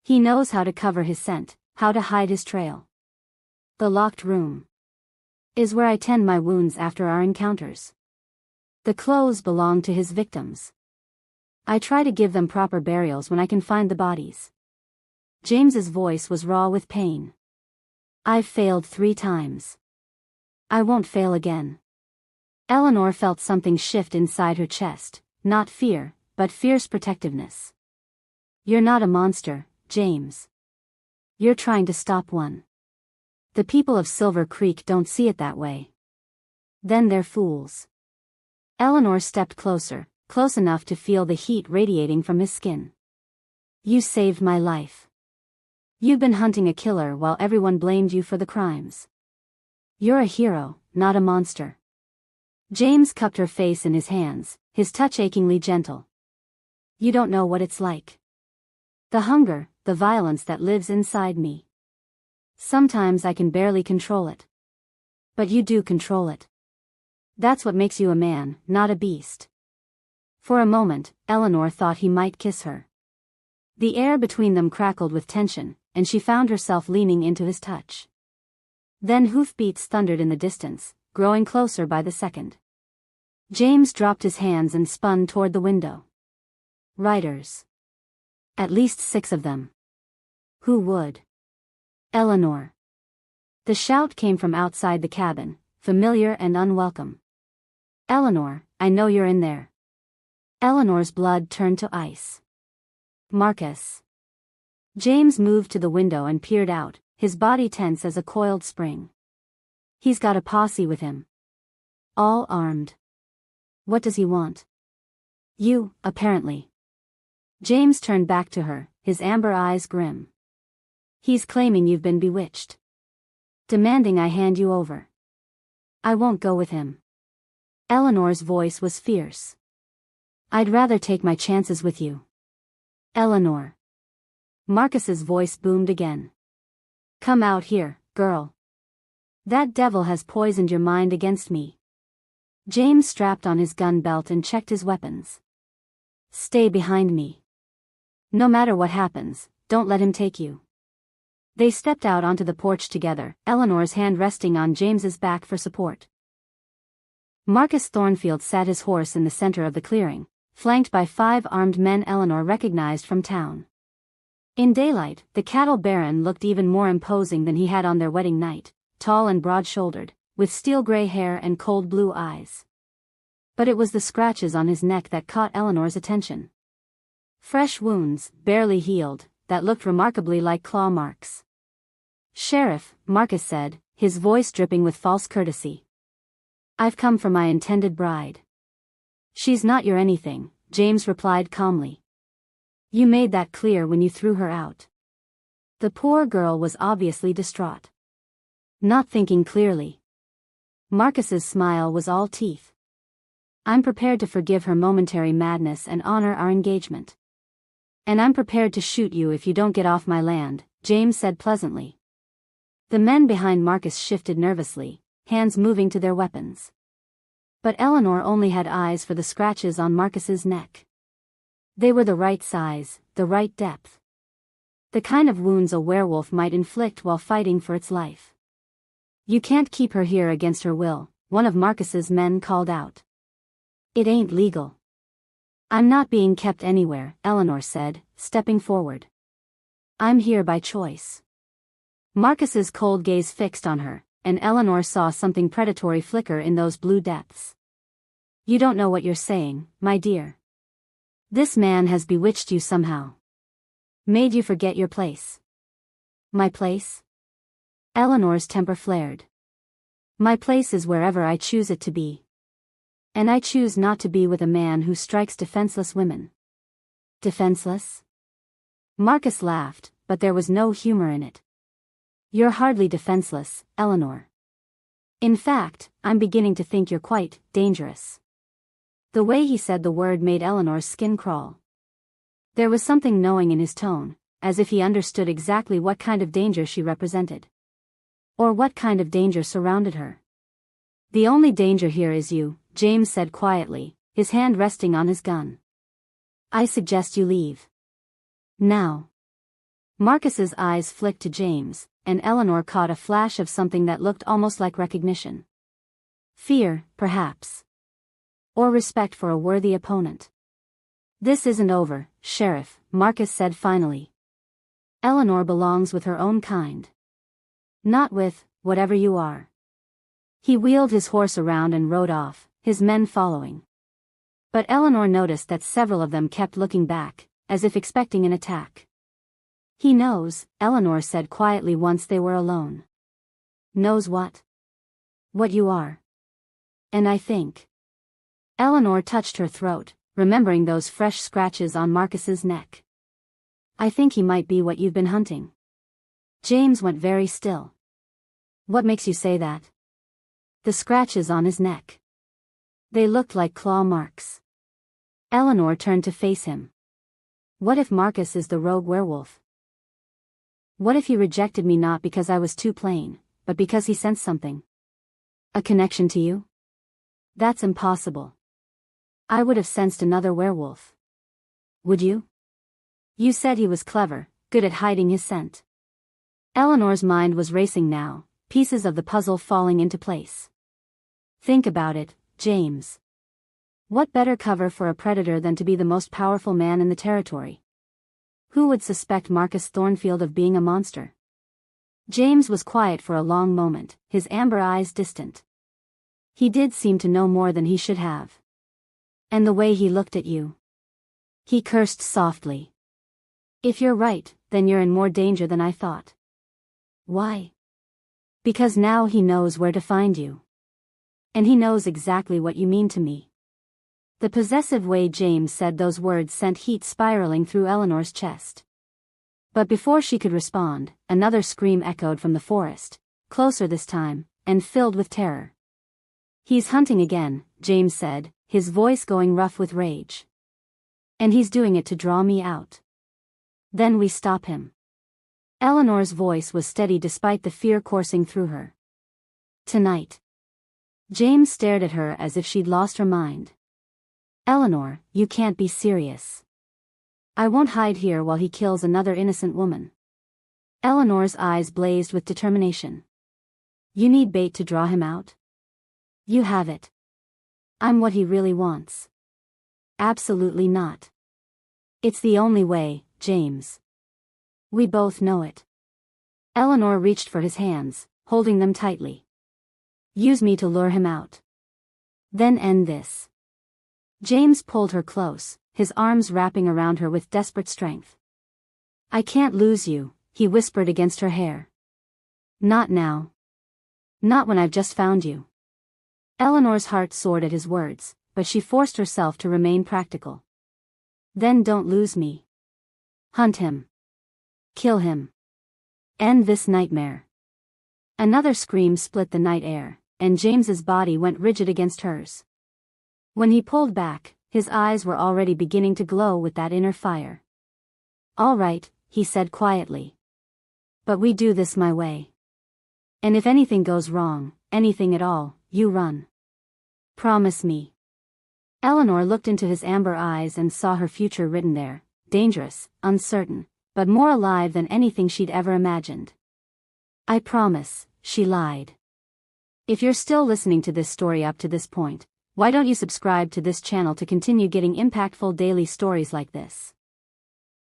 He knows how to cover his scent, how to hide his trail. The locked room is where I tend my wounds after our encounters. The clothes belong to his victims. I try to give them proper burials when I can find the bodies. James's voice was raw with pain. I've failed 3 times. I won't fail again. Eleanor felt something shift inside her chest, not fear, but fierce protectiveness. You're not a monster, James. You're trying to stop one. The people of Silver Creek don't see it that way. Then they're fools. Eleanor stepped closer, close enough to feel the heat radiating from his skin. You saved my life. You've been hunting a killer while everyone blamed you for the crimes. You're a hero, not a monster. James cupped her face in his hands, his touch achingly gentle. You don't know what it's like. The hunger, the violence that lives inside me. Sometimes I can barely control it. But you do control it. That's what makes you a man, not a beast. For a moment, Eleanor thought he might kiss her. The air between them crackled with tension, and she found herself leaning into his touch. Then hoofbeats thundered in the distance, growing closer by the second. James dropped his hands and spun toward the window. Riders. At least 6 of them. Who would? Eleanor. The shout came from outside the cabin, familiar and unwelcome. Eleanor, I know you're in there. Eleanor's blood turned to ice. Marcus. James moved to the window and peered out, his body tense as a coiled spring. He's got a posse with him. All armed. What does he want? You, apparently. James turned back to her, his amber eyes grim. He's claiming you've been bewitched. Demanding I hand you over. I won't go with him. Eleanor's voice was fierce. I'd rather take my chances with you. Eleanor. Marcus's voice boomed again. Come out here, girl. That devil has poisoned your mind against me. James strapped on his gun belt and checked his weapons. Stay behind me. No matter what happens, don't let him take you. They stepped out onto the porch together, Eleanor's hand resting on James's back for support. Marcus Thornfield sat his horse in the center of the clearing, flanked by 5 armed men Eleanor recognized from town. In daylight, the cattle baron looked even more imposing than he had on their wedding night, tall and broad-shouldered, with steel-gray hair and cold blue eyes. But it was the scratches on his neck that caught Eleanor's attention. Fresh wounds, barely healed, that looked remarkably like claw marks. Sheriff, Marcus said, his voice dripping with false courtesy. I've come for my intended bride. She's not your anything, James replied calmly. You made that clear when you threw her out. The poor girl was obviously distraught. Not thinking clearly. Marcus's smile was all teeth. I'm prepared to forgive her momentary madness and honor our engagement. And I'm prepared to shoot you if you don't get off my land, James said pleasantly. The men behind Marcus shifted nervously, hands moving to their weapons. But Eleanor only had eyes for the scratches on Marcus's neck. They were the right size, the right depth. The kind of wounds a werewolf might inflict while fighting for its life. You can't keep her here against her will, one of Marcus's men called out. It ain't legal. I'm not being kept anywhere, Eleanor said, stepping forward. I'm here by choice. Marcus's cold gaze fixed on her, and Eleanor saw something predatory flicker in those blue depths. You don't know what you're saying, my dear. This man has bewitched you somehow. Made you forget your place. My place? Eleanor's temper flared. My place is wherever I choose it to be. And I choose not to be with a man who strikes defenseless women. Defenseless? Marcus laughed, but there was no humor in it. You're hardly defenseless, Eleanor. In fact, I'm beginning to think you're quite dangerous. The way he said the word made Eleanor's skin crawl. There was something knowing in his tone, as if he understood exactly what kind of danger she represented. Or what kind of danger surrounded her. The only danger here is you, James said quietly, his hand resting on his gun. I suggest you leave. Now. Marcus's eyes flicked to James, and Eleanor caught a flash of something that looked almost like recognition. Fear, perhaps. Or respect for a worthy opponent. This isn't over, Sheriff, Marcus said finally. Eleanor belongs with her own kind. Not with, whatever you are. He wheeled his horse around and rode off, his men following. But Eleanor noticed that several of them kept looking back, as if expecting an attack. He knows, Eleanor said quietly once they were alone. Knows what? What you are. And I think. Eleanor touched her throat, remembering those fresh scratches on Marcus's neck. I think he might be what you've been hunting. James went very still. What makes you say that? The scratches on his neck. They looked like claw marks. Eleanor turned to face him. What if Marcus is the rogue werewolf? What if he rejected me not because I was too plain, but because he sensed something? A connection to you? That's impossible. I would have sensed another werewolf. Would you? You said he was clever, good at hiding his scent. Eleanor's mind was racing now, pieces of the puzzle falling into place. Think about it, James. What better cover for a predator than to be the most powerful man in the territory? Who would suspect Marcus Thornfield of being a monster? James was quiet for a long moment, his amber eyes distant. He did seem to know more than he should have. And the way he looked at you. He cursed softly. If you're right, then you're in more danger than I thought. Why? Because now he knows where to find you. And he knows exactly what you mean to me. The possessive way James said those words sent heat spiraling through Eleanor's chest. But before she could respond, another scream echoed from the forest, closer this time, and filled with terror. He's hunting again, James said, his voice going rough with rage. And he's doing it to draw me out. Then we stop him. Eleanor's voice was steady despite the fear coursing through her. Tonight. James stared at her as if she'd lost her mind. Eleanor, you can't be serious. I won't hide here while he kills another innocent woman. Eleanor's eyes blazed with determination. You need bait to draw him out? You have it. I'm what he really wants. Absolutely not. It's the only way, James. We both know it. Eleanor reached for his hands, holding them tightly. Use me to lure him out. Then end this. James pulled her close, his arms wrapping around her with desperate strength. I can't lose you, he whispered against her hair. Not now. Not when I've just found you. Eleanor's heart soared at his words, but she forced herself to remain practical. Then don't lose me. Hunt him. Kill him. End this nightmare. Another scream split the night air, and James's body went rigid against hers. When he pulled back, his eyes were already beginning to glow with that inner fire. All right, he said quietly. But we do this my way. And if anything goes wrong, anything at all, you run. Promise me. Eleanor looked into his amber eyes and saw her future written there, dangerous, uncertain, but more alive than anything she'd ever imagined. I promise, she lied. If you're still listening to this story up to this point, why don't you subscribe to this channel to continue getting impactful daily stories like this?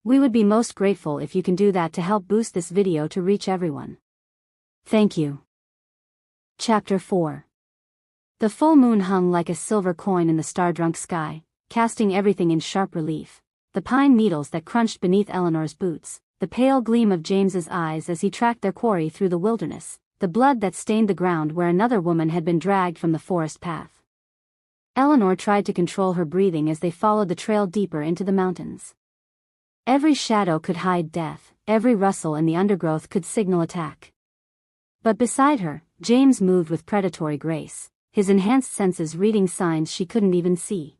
We would be most grateful if you can do that to help boost this video to reach everyone. Thank you. Chapter 4. The full moon hung like a silver coin in the star-drunk sky, casting everything in sharp relief. The pine needles that crunched beneath Eleanor's boots, the pale gleam of James's eyes as he tracked their quarry through the wilderness, the blood that stained the ground where another woman had been dragged from the forest path. Eleanor tried to control her breathing as they followed the trail deeper into the mountains. Every shadow could hide death, every rustle in the undergrowth could signal attack. But beside her, James moved with predatory grace, his enhanced senses reading signs she couldn't even see.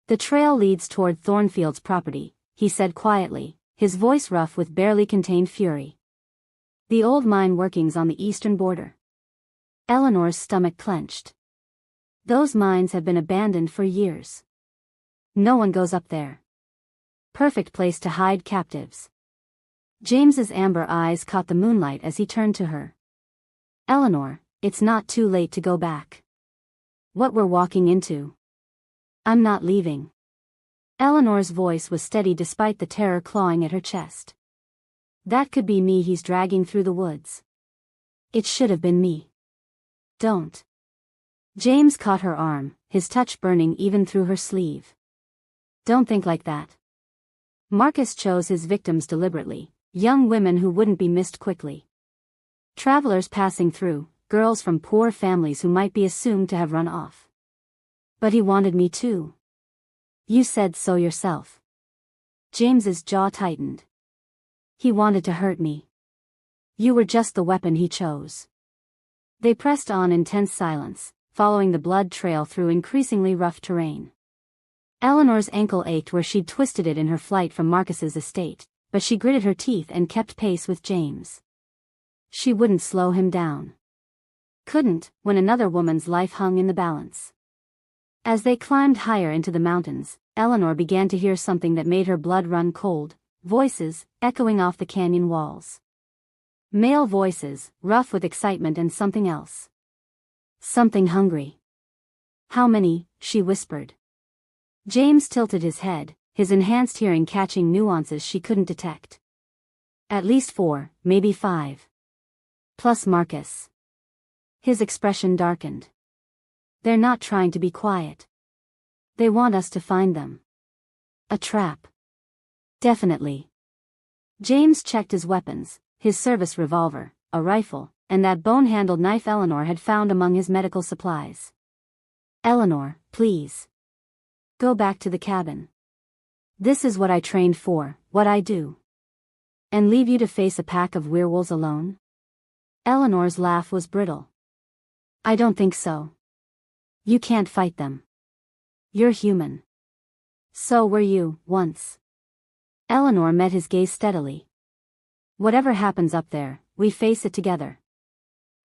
The trail leads toward Thornfield's property, he said quietly, his voice rough with barely contained fury. The old mine workings on the eastern border. Eleanor's stomach clenched. Those mines have been abandoned for years. No one goes up there. Perfect place to hide captives. James's amber eyes caught the moonlight as he turned to her. Eleanor, it's not too late to go back. What we're walking into. I'm not leaving. Eleanor's voice was steady despite the terror clawing at her chest. That could be me he's dragging through the woods. It should have been me. Don't. James caught her arm, his touch burning even through her sleeve. Don't think like that. Marcus chose his victims deliberately, young women who wouldn't be missed quickly. Travelers passing through, girls from poor families who might be assumed to have run off. But he wanted me too. You said so yourself. James's jaw tightened. He wanted to hurt me. You were just the weapon he chose. They pressed on in tense silence, following the blood trail through increasingly rough terrain. Eleanor's ankle ached where she'd twisted it in her flight from Marcus's estate, but she gritted her teeth and kept pace with James. She wouldn't slow him down. Couldn't, when another woman's life hung in the balance. As they climbed higher into the mountains, Eleanor began to hear something that made her blood run cold, voices, echoing off the canyon walls. Male voices, rough with excitement and something else. Something hungry. How many? She whispered. James tilted his head, his enhanced hearing catching nuances she couldn't detect. At least 4, maybe 5. Plus Marcus. His expression darkened. They're not trying to be quiet. They want us to find them. A trap. Definitely. James checked his weapons, his service revolver, a rifle, and that bone-handled knife Eleanor had found among his medical supplies. Eleanor, please. Go back to the cabin. This is what I trained for, what I do. And leave you to face a pack of werewolves alone? Eleanor's laugh was brittle. I don't think so. You can't fight them. You're human. So were you, once. Eleanor met his gaze steadily. Whatever happens up there, we face it together.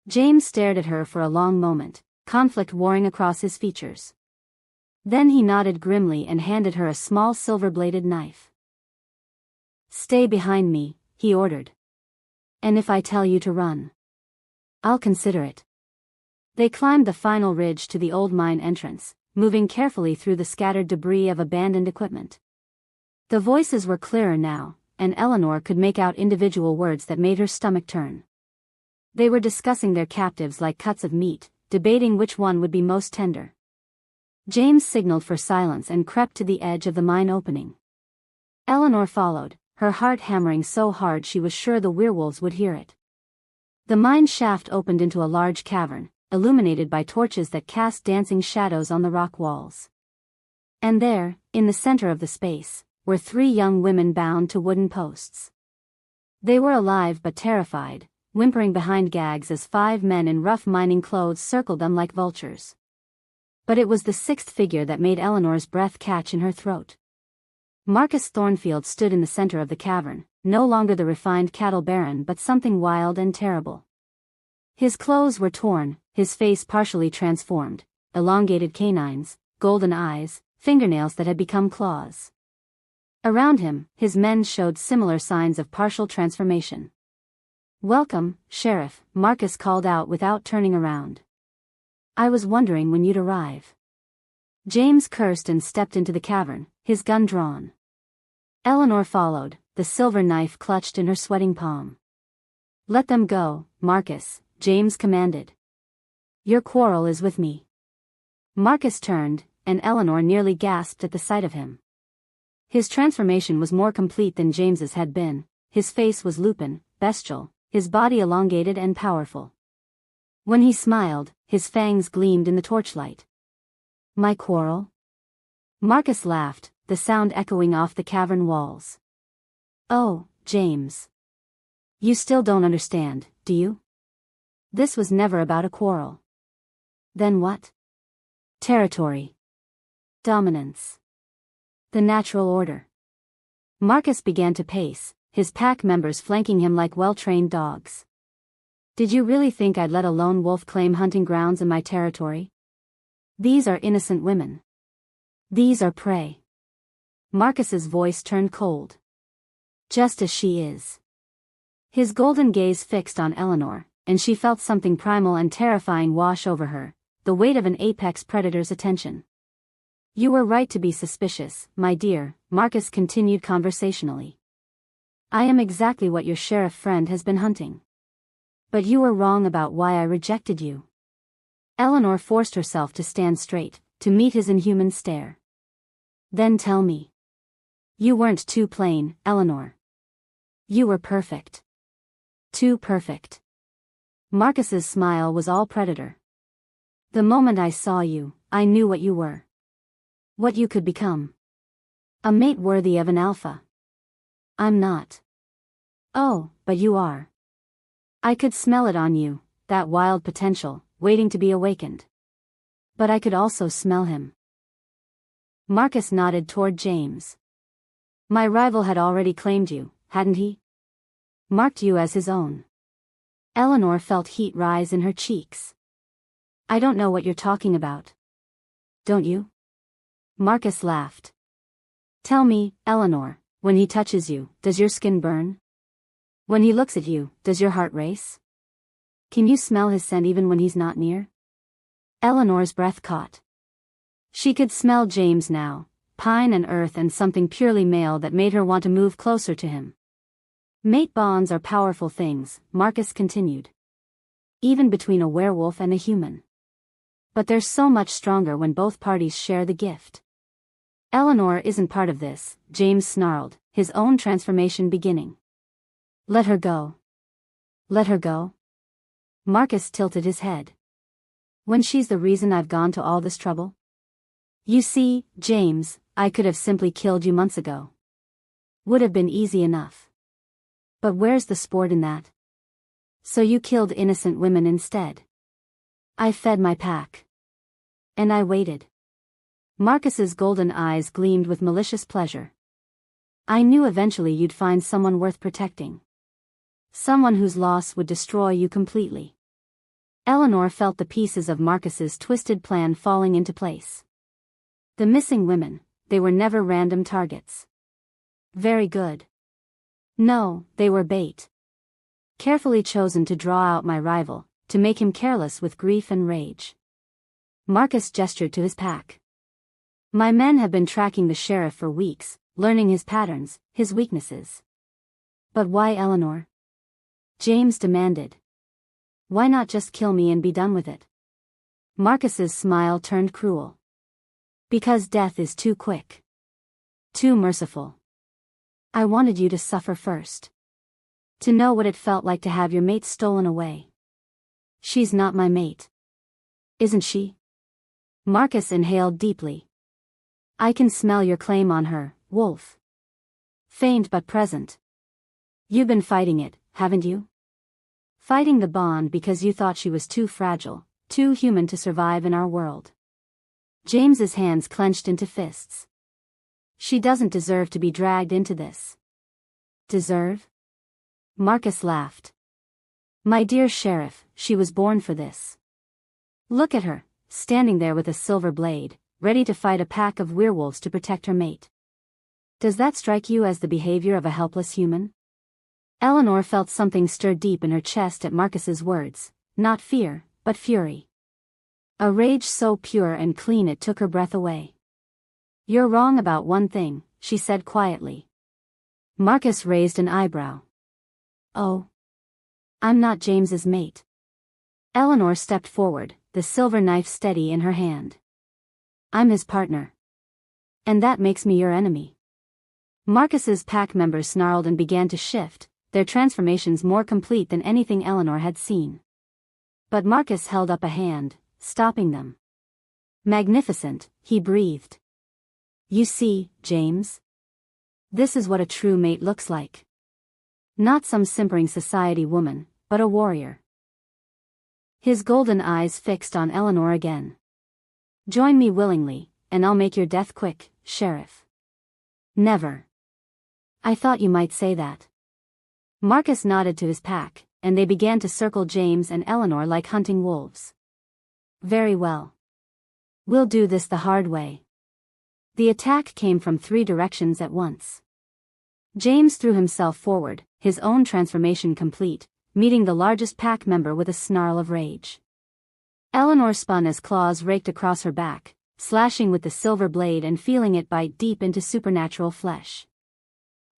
James stared at her for a long moment, conflict warring across his features. Then he nodded grimly and handed her a small silver-bladed knife. Stay behind me, he ordered. And if I tell you to run, I'll consider it. They climbed the final ridge to the old mine entrance, moving carefully through the scattered debris of abandoned equipment. The voices were clearer now, and Eleanor could make out individual words that made her stomach turn. They were discussing their captives like cuts of meat, debating which one would be most tender. James signaled for silence and crept to the edge of the mine opening. Eleanor followed, her heart hammering so hard she was sure the werewolves would hear it. The mine shaft opened into a large cavern, illuminated by torches that cast dancing shadows on the rock walls. And there, in the center of the space, were 3 young women bound to wooden posts. They were alive but terrified, whimpering behind gags as 5 men in rough mining clothes circled them like vultures. But it was the 6th figure that made Eleanor's breath catch in her throat. Marcus Thornfield stood in the center of the cavern, no longer the refined cattle baron but something wild and terrible. His clothes were torn, his face partially transformed, elongated canines, golden eyes, fingernails that had become claws. Around him, his men showed similar signs of partial transformation. Welcome, Sheriff, Marcus called out without turning around. I was wondering when you'd arrive. James cursed and stepped into the cavern, his gun drawn. Eleanor followed, the silver knife clutched in her sweating palm. Let them go, Marcus, James commanded. Your quarrel is with me. Marcus turned, and Eleanor nearly gasped at the sight of him. His transformation was more complete than James's had been. His face was lupin, bestial, his body elongated and powerful. When he smiled, his fangs gleamed in the torchlight. My quarrel? Marcus laughed, the sound echoing off the cavern walls. Oh, James. You still don't understand, do you? This was never about a quarrel. Then what? Territory. Dominance. The natural order. Marcus began to pace, his pack members flanking him like well-trained dogs. Did you really think I'd let a lone wolf claim hunting grounds in my territory? These are innocent women. These are prey. Marcus's voice turned cold. Just as she is. His golden gaze fixed on Eleanor, and she felt something primal and terrifying wash over her, the weight of an apex predator's attention. You were right to be suspicious, my dear, Marcus continued conversationally. I am exactly what your sheriff friend has been hunting. But you were wrong about why I rejected you. Eleanor forced herself to stand straight, to meet his inhuman stare. Then tell me. You weren't too plain, Eleanor. You were perfect. Too perfect. Marcus's smile was all predator. The moment I saw you, I knew what you were. What you could become. A mate worthy of an alpha. I'm not. Oh, but you are. I could smell it on you, that wild potential, waiting to be awakened. But I could also smell him. Marcus nodded toward James. My rival had already claimed you, hadn't he? Marked you as his own. Eleanor felt heat rise in her cheeks. I don't know what you're talking about. Don't you? Marcus laughed. Tell me, Eleanor, when he touches you, does your skin burn? When he looks at you, does your heart race? Can you smell his scent even when he's not near? Eleanor's breath caught. She could smell James now, pine and earth and something purely male that made her want to move closer to him. Mate bonds are powerful things, Marcus continued. Even between a werewolf and a human. But they're so much stronger when both parties share the gift. Eleanor isn't part of this, James snarled, his own transformation beginning. Let her go. Let her go? Marcus tilted his head. When she's the reason I've gone to all this trouble? You see, James, I could have simply killed you months ago. Would have been easy enough. But where's the sport in that? So you killed innocent women instead. I fed my pack. And I waited. Marcus's golden eyes gleamed with malicious pleasure. I knew eventually you'd find someone worth protecting. Someone whose loss would destroy you completely. Eleanor felt the pieces of Marcus's twisted plan falling into place. The missing women, they were never random targets. Very good. No, they were bait. Carefully chosen to draw out my rival, to make him careless with grief and rage. Marcus gestured to his pack. My men have been tracking the sheriff for weeks, learning his patterns, his weaknesses. But why Eleanor? James demanded. Why not just kill me and be done with it? Marcus's smile turned cruel. Because death is too quick. Too merciful. I wanted you to suffer first. To know what it felt like to have your mate stolen away. She's not my mate. Isn't she? Marcus inhaled deeply. I can smell your claim on her, Wolf. Feigned but present. You've been fighting it, haven't you? Fighting the bond because you thought she was too fragile, too human to survive in our world. James's hands clenched into fists. She doesn't deserve to be dragged into this. Deserve? Marcus laughed. My dear sheriff, she was born for this. Look at her, standing there with a silver blade, ready to fight a pack of werewolves to protect her mate. Does that strike you as the behavior of a helpless human? Eleanor felt something stir deep in her chest at Marcus's words, not fear, but fury. A rage so pure and clean it took her breath away. You're wrong about one thing, she said quietly. Marcus raised an eyebrow. Oh. I'm not James's mate. Eleanor stepped forward, the silver knife steady in her hand. I'm his partner. And that makes me your enemy. Marcus's pack members snarled and began to shift, their transformations more complete than anything Eleanor had seen. But Marcus held up a hand, stopping them. Magnificent, he breathed. You see, James? This is what a true mate looks like. Not some simpering society woman, but a warrior. His golden eyes fixed on Eleanor again. Join me willingly, and I'll make your death quick, Sheriff. Never. I thought you might say that. Marcus nodded to his pack, and they began to circle James and Eleanor like hunting wolves. Very well. We'll do this the hard way. The attack came from 3 directions at once. James threw himself forward, his own transformation complete, meeting the largest pack member with a snarl of rage. Eleanor spun as claws raked across her back, slashing with the silver blade and feeling it bite deep into supernatural flesh.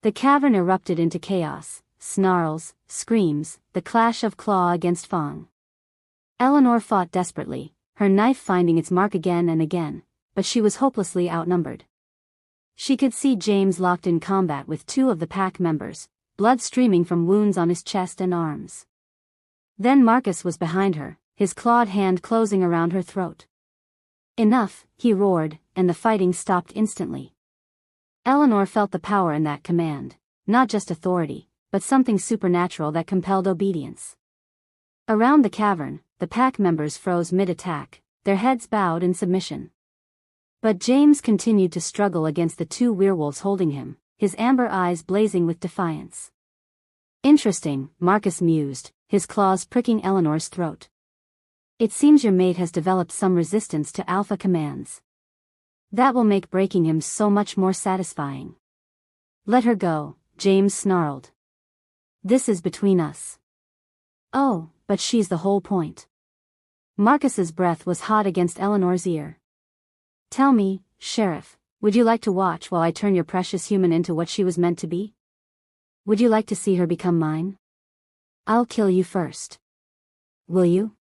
The cavern erupted into chaos, snarls, screams, the clash of claw against fang. Eleanor fought desperately, her knife finding its mark again and again, but she was hopelessly outnumbered. She could see James locked in combat with 2 of the pack members, blood streaming from wounds on his chest and arms. Then Marcus was behind her, his clawed hand closing around her throat. Enough, he roared, and the fighting stopped instantly. Eleanor felt the power in that command, not just authority, but something supernatural that compelled obedience. Around the cavern, the pack members froze mid-attack, their heads bowed in submission. But James continued to struggle against the 2 werewolves holding him, his amber eyes blazing with defiance. Interesting, Marcus mused, his claws pricking Eleanor's throat. It seems your mate has developed some resistance to alpha commands. That will make breaking him so much more satisfying. Let her go, James snarled. This is between us. Oh, but she's the whole point. Marcus's breath was hot against Eleanor's ear. Tell me, Sheriff, would you like to watch while I turn your precious human into what she was meant to be? Would you like to see her become mine? I'll kill you first. Will you?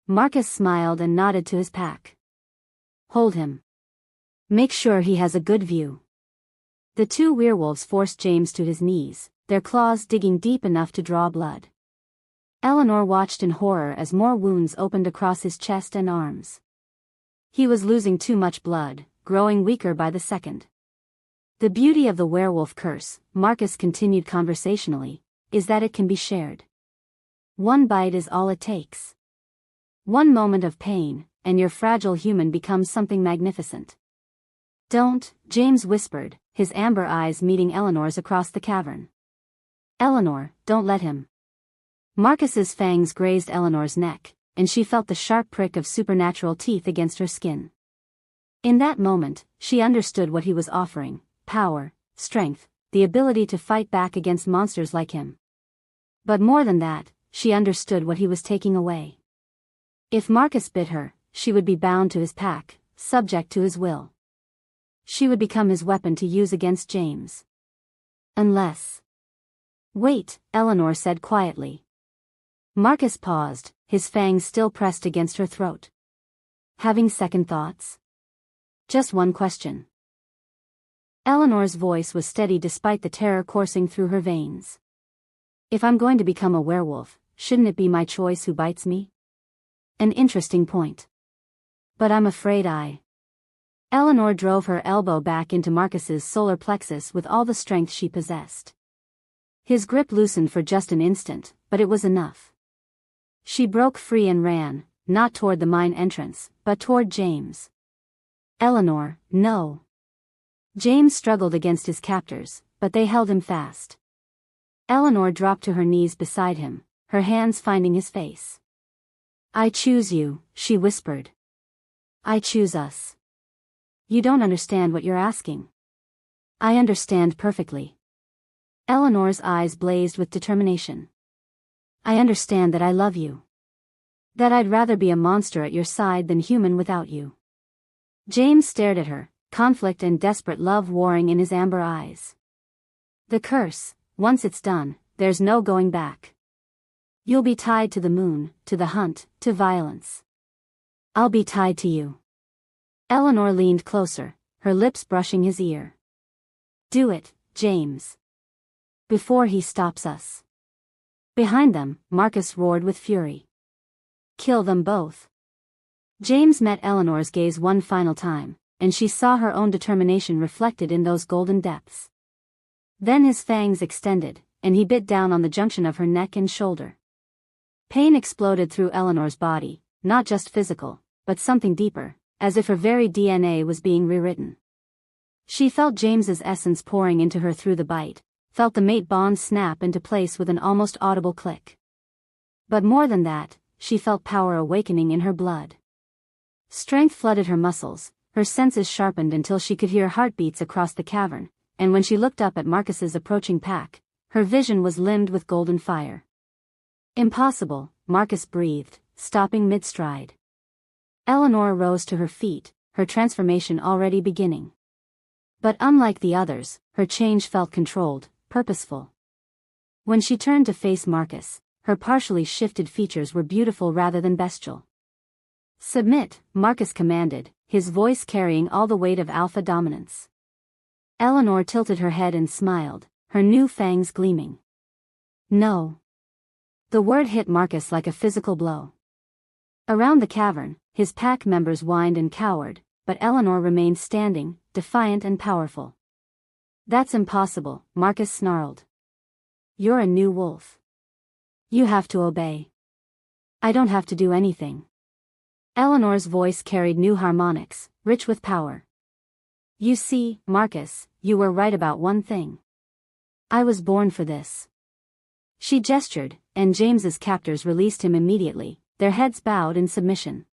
Marcus smiled and nodded to his pack. Hold him. Make sure he has a good view. The two werewolves forced James to his knees, their claws digging deep enough to draw blood. Eleanor watched in horror as more wounds opened across his chest and arms. He was losing too much blood, growing weaker by the second. The beauty of the werewolf curse, Marcus continued conversationally, is that it can be shared. One bite is all it takes. One moment of pain, and your fragile human becomes something magnificent. Don't, James whispered, his amber eyes meeting Eleanor's across the cavern. Eleanor, don't let him. Marcus's fangs grazed Eleanor's neck, and she felt the sharp prick of supernatural teeth against her skin. In that moment, she understood what he was offering: power, strength, the ability to fight back against monsters like him. But more than that, she understood what he was taking away. If Marcus bit her, she would be bound to his pack, subject to his will. She would become his weapon to use against James. Unless... Wait, Eleanor said quietly. Marcus paused, his fangs still pressed against her throat. Having second thoughts? Just one question. Eleanor's voice was steady despite the terror coursing through her veins. If I'm going to become a werewolf, shouldn't it be my choice who bites me? An interesting point. But I'm afraid Eleanor drove her elbow back into Marcus's solar plexus with all the strength she possessed. His grip loosened for just an instant, but it was enough. She broke free and ran, not toward the mine entrance, but toward James. Eleanor, no. James struggled against his captors, but they held him fast. Eleanor dropped to her knees beside him, her hands finding his face. I choose you, she whispered. I choose us. You don't understand what you're asking. I understand perfectly. Eleanor's eyes blazed with determination. I understand that I love you. That I'd rather be a monster at your side than human without you. James stared at her, conflict and desperate love warring in his amber eyes. The curse, once it's done, there's no going back. You'll be tied to the moon, to the hunt, to violence. I'll be tied to you. Eleanor leaned closer, her lips brushing his ear. Do it, James. Before he stops us. Behind them, Marcus roared with fury. Kill them both. James met Eleanor's gaze one final time, and she saw her own determination reflected in those golden depths. Then his fangs extended, and he bit down on the junction of her neck and shoulder. Pain exploded through Eleanor's body, not just physical, but something deeper, as if her very DNA was being rewritten. She felt James's essence pouring into her through the bite, felt the mate bond snap into place with an almost audible click. But more than that, she felt power awakening in her blood. Strength flooded her muscles, her senses sharpened until she could hear heartbeats across the cavern, and when she looked up at Marcus's approaching pack, her vision was limned with golden fire. Impossible, Marcus breathed, stopping mid-stride. Eleanor rose to her feet, her transformation already beginning. But unlike the others, her change felt controlled, purposeful. When she turned to face Marcus, her partially shifted features were beautiful rather than bestial. Submit, Marcus commanded, his voice carrying all the weight of alpha dominance. Eleanor tilted her head and smiled, her new fangs gleaming. No. The word hit Marcus like a physical blow. Around the cavern, his pack members whined and cowered, but Eleanor remained standing, defiant and powerful. That's impossible, Marcus snarled. You're a new wolf. You have to obey. I don't have to do anything. Eleanor's voice carried new harmonics, rich with power. You see, Marcus, you were right about one thing. I was born for this. She gestured, and James's captors released him immediately, their heads bowed in submission.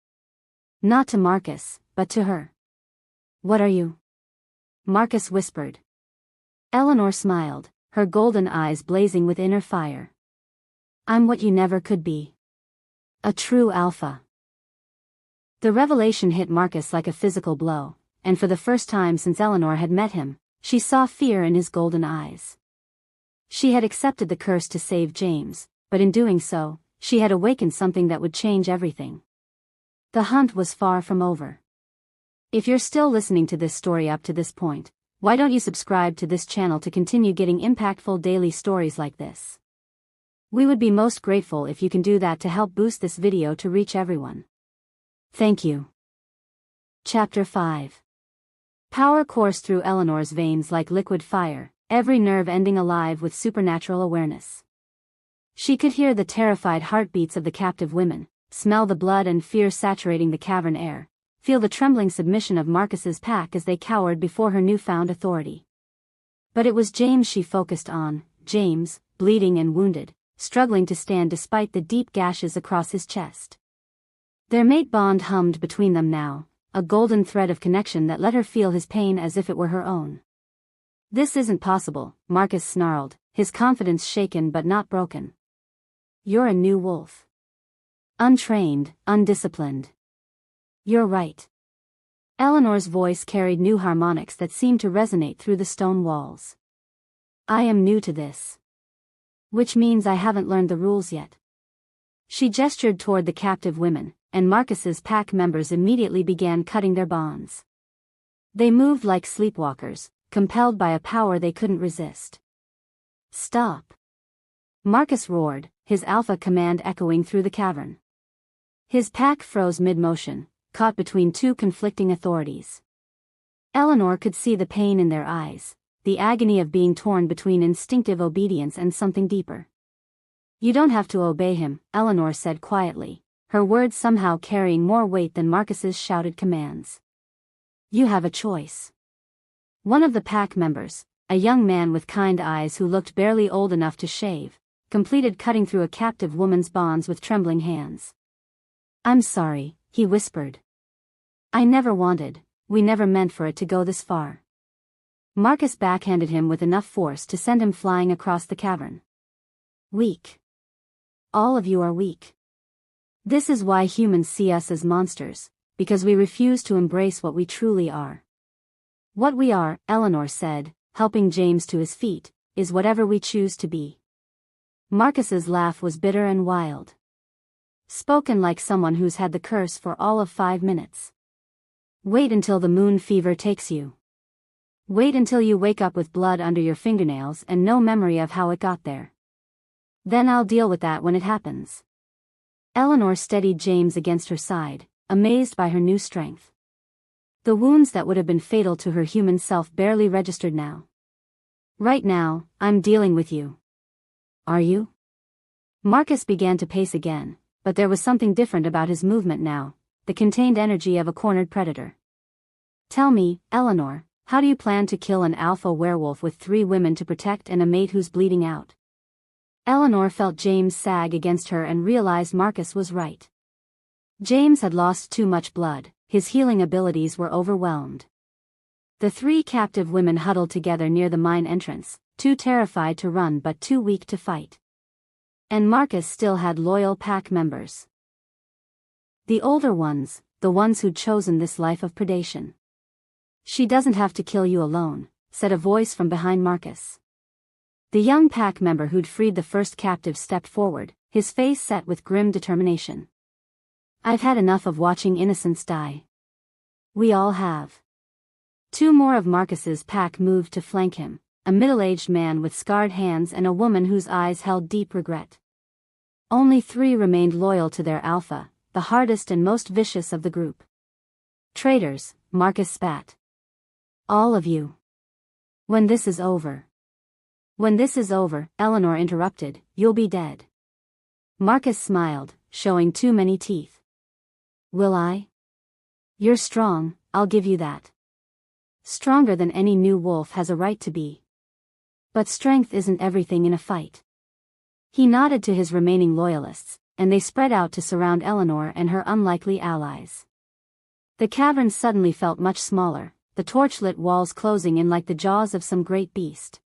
Not to Marcus, but to her. "What are you?" Marcus whispered. Eleanor smiled, her golden eyes blazing with inner fire. "I'm what you never could be. A true alpha." The revelation hit Marcus like a physical blow, and for the first time since Eleanor had met him, she saw fear in his golden eyes. She had accepted the curse to save James, but in doing so, she had awakened something that would change everything. The hunt was far from over. If you're still listening to this story up to this point, why don't you subscribe to this channel to continue getting impactful daily stories like this? We would be most grateful if you can do that to help boost this video to reach everyone. Thank you. Chapter 5. Power coursed through Eleanor's veins like liquid fire, every nerve ending alive with supernatural awareness. She could hear the terrified heartbeats of the captive women, smell the blood and fear saturating the cavern air, feel the trembling submission of Marcus's pack as they cowered before her newfound authority. But it was James she focused on, James, bleeding and wounded, struggling to stand despite the deep gashes across his chest. Their mate bond hummed between them now, a golden thread of connection that let her feel his pain as if it were her own. "This isn't possible," Marcus snarled, his confidence shaken but not broken. "You're a new wolf. Untrained, undisciplined." "You're right." Eleanor's voice carried new harmonics that seemed to resonate through the stone walls. "I am new to this. Which means I haven't learned the rules yet." She gestured toward the captive women, and Marcus's pack members immediately began cutting their bonds. They moved like sleepwalkers, compelled by a power they couldn't resist. "Stop!" Marcus roared, his alpha command echoing through the cavern. His pack froze mid-motion, caught between two conflicting authorities. Eleanor could see the pain in their eyes, the agony of being torn between instinctive obedience and something deeper. "You don't have to obey him," Eleanor said quietly, her words somehow carrying more weight than Marcus's shouted commands. "You have a choice." One of the pack members, a young man with kind eyes who looked barely old enough to shave, completed cutting through a captive woman's bonds with trembling hands. "I'm sorry," he whispered. "I never wanted, we never meant for it to go this far." Marcus backhanded him with enough force to send him flying across the cavern. "Weak. All of you are weak. This is why humans see us as monsters, because we refuse to embrace what we truly are." "What we are," Eleanor said, helping James to his feet, "is whatever we choose to be." Marcus's laugh was bitter and wild. Spoken like someone who's had the curse for all of 5 minutes. "Wait until the moon fever takes you. Wait until you wake up with blood under your fingernails and no memory of how it got there. Then I'll deal with that when it happens." Eleanor steadied James against her side, amazed by her new strength. The wounds that would have been fatal to her human self barely registered now. "Right now, I'm dealing with you." "Are you?" Marcus began to pace again, but there was something different about his movement now, the contained energy of a cornered predator. "Tell me, Eleanor, how do you plan to kill an alpha werewolf with 3 women to protect and a mate who's bleeding out?" Eleanor felt James sag against her and realized Marcus was right. James had lost too much blood, his healing abilities were overwhelmed. The 3 captive women huddled together near the mine entrance, too terrified to run but too weak to fight. And Marcus still had loyal pack members. The older ones, the ones who'd chosen this life of predation. "She doesn't have to kill you alone," said a voice from behind Marcus. The young pack member who'd freed the first captive stepped forward, his face set with grim determination. "I've had enough of watching innocents die." "We all have." 2 more of Marcus's pack moved to flank him, a middle-aged man with scarred hands and a woman whose eyes held deep regret. Only 3 remained loyal to their alpha, the hardest and most vicious of the group. "Traitors," Marcus spat. "All of you. When this is over." "When this is over," Eleanor interrupted, "you'll be dead." Marcus smiled, showing too many teeth. "Will I?" "You're strong, I'll give you that. Stronger than any new wolf has a right to be. But strength isn't everything in a fight." He nodded to his remaining loyalists, and they spread out to surround Eleanor and her unlikely allies. The cavern suddenly felt much smaller, the torchlit walls closing in like the jaws of some great beast.